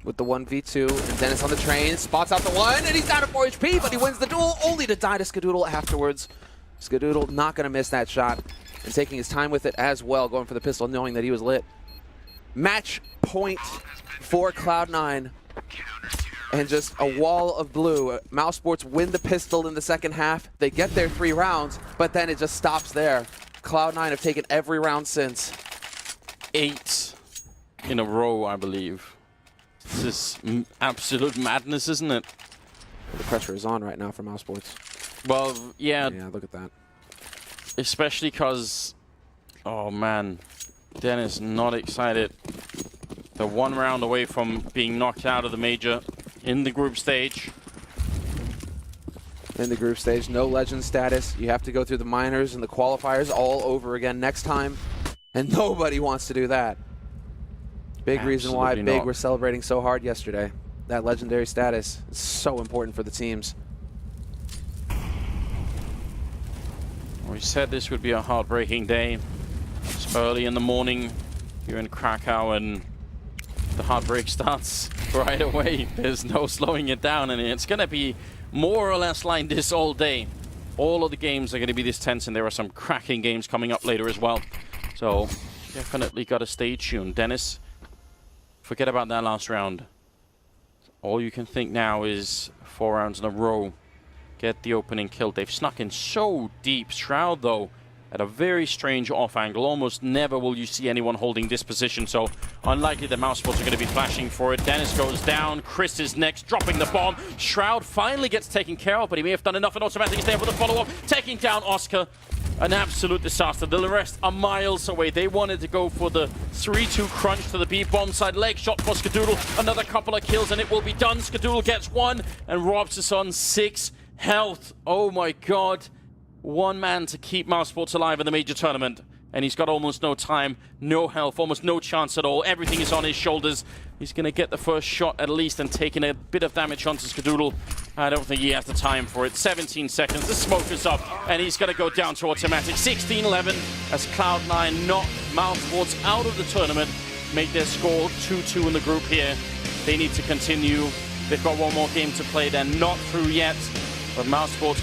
Speaker 2: With the 1v2, and Dennis on the train, spots out the one, and he's down to 4 HP, but he wins the duel, only to die to Skadoodle afterwards. Skadoodle not going to miss that shot, and taking his time with it as well, going for the pistol, knowing that he was lit. Match point for Cloud9, and just a wall of blue. Mousesports win the pistol in the second half. They get their 3 rounds, but then it just stops there. Cloud9 have taken every round since.
Speaker 1: 8 in a row, I believe. This is absolute madness, isn't it?
Speaker 2: The pressure is on right now for Mousesports.
Speaker 1: Well, yeah.
Speaker 2: Yeah, look at that.
Speaker 1: Especially because, oh man, Dennis not excited. They're 1 round away from being knocked out of the major in the group stage.
Speaker 2: In the group stage, no legend status. You have to go through the minors and the qualifiers all over again next time, and nobody wants to do that. Big reason why Big were celebrating so hard yesterday. That legendary status is so important for the teams.
Speaker 1: We said this would be a heartbreaking day. It's early in the morning here in Krakow, and the heartbreak starts right away. There's no slowing it down, and it's going to be more or less like this all day. All of the games are going to be this tense, and there are some cracking games coming up later as well. So definitely got to stay tuned. Dennis, forget about that last round. All you can think now is 4 rounds in a row. Get the opening kill. They've snuck in so deep. Shroud, though, at a very strange off angle. Almost never will you see anyone holding this position, so unlikely that Mousesports are going to be flashing for it. Dennis goes down. Chris is next, dropping the bomb. Shroud finally gets taken care of, but he may have done enough, and automatic is there for the follow-up, taking down Oscar. An absolute disaster. The rest are miles away. They wanted to go for the 3-2 crunch to the B bomb side. Leg shot for Skadoodle. Another couple of kills, and it will be done. Skadoodle gets 1, and Robs is on 6 health. Oh my god. 1 man to keep Mousesports alive in the major tournament, and he's got almost no time, no health, almost no chance at all. Everything is on his shoulders. He's going to get the first shot at least, and taking a bit of damage onto Skadoodle. I don't think he has the time for it. 17 seconds, the smoke is up, and he's going to go down to automatic. 16-11 as Cloud9 knock Mousesports out of the tournament, make their score 2-2 in the group here. They need to continue. They've got 1 more game to play. They're not through yet, but Mousesports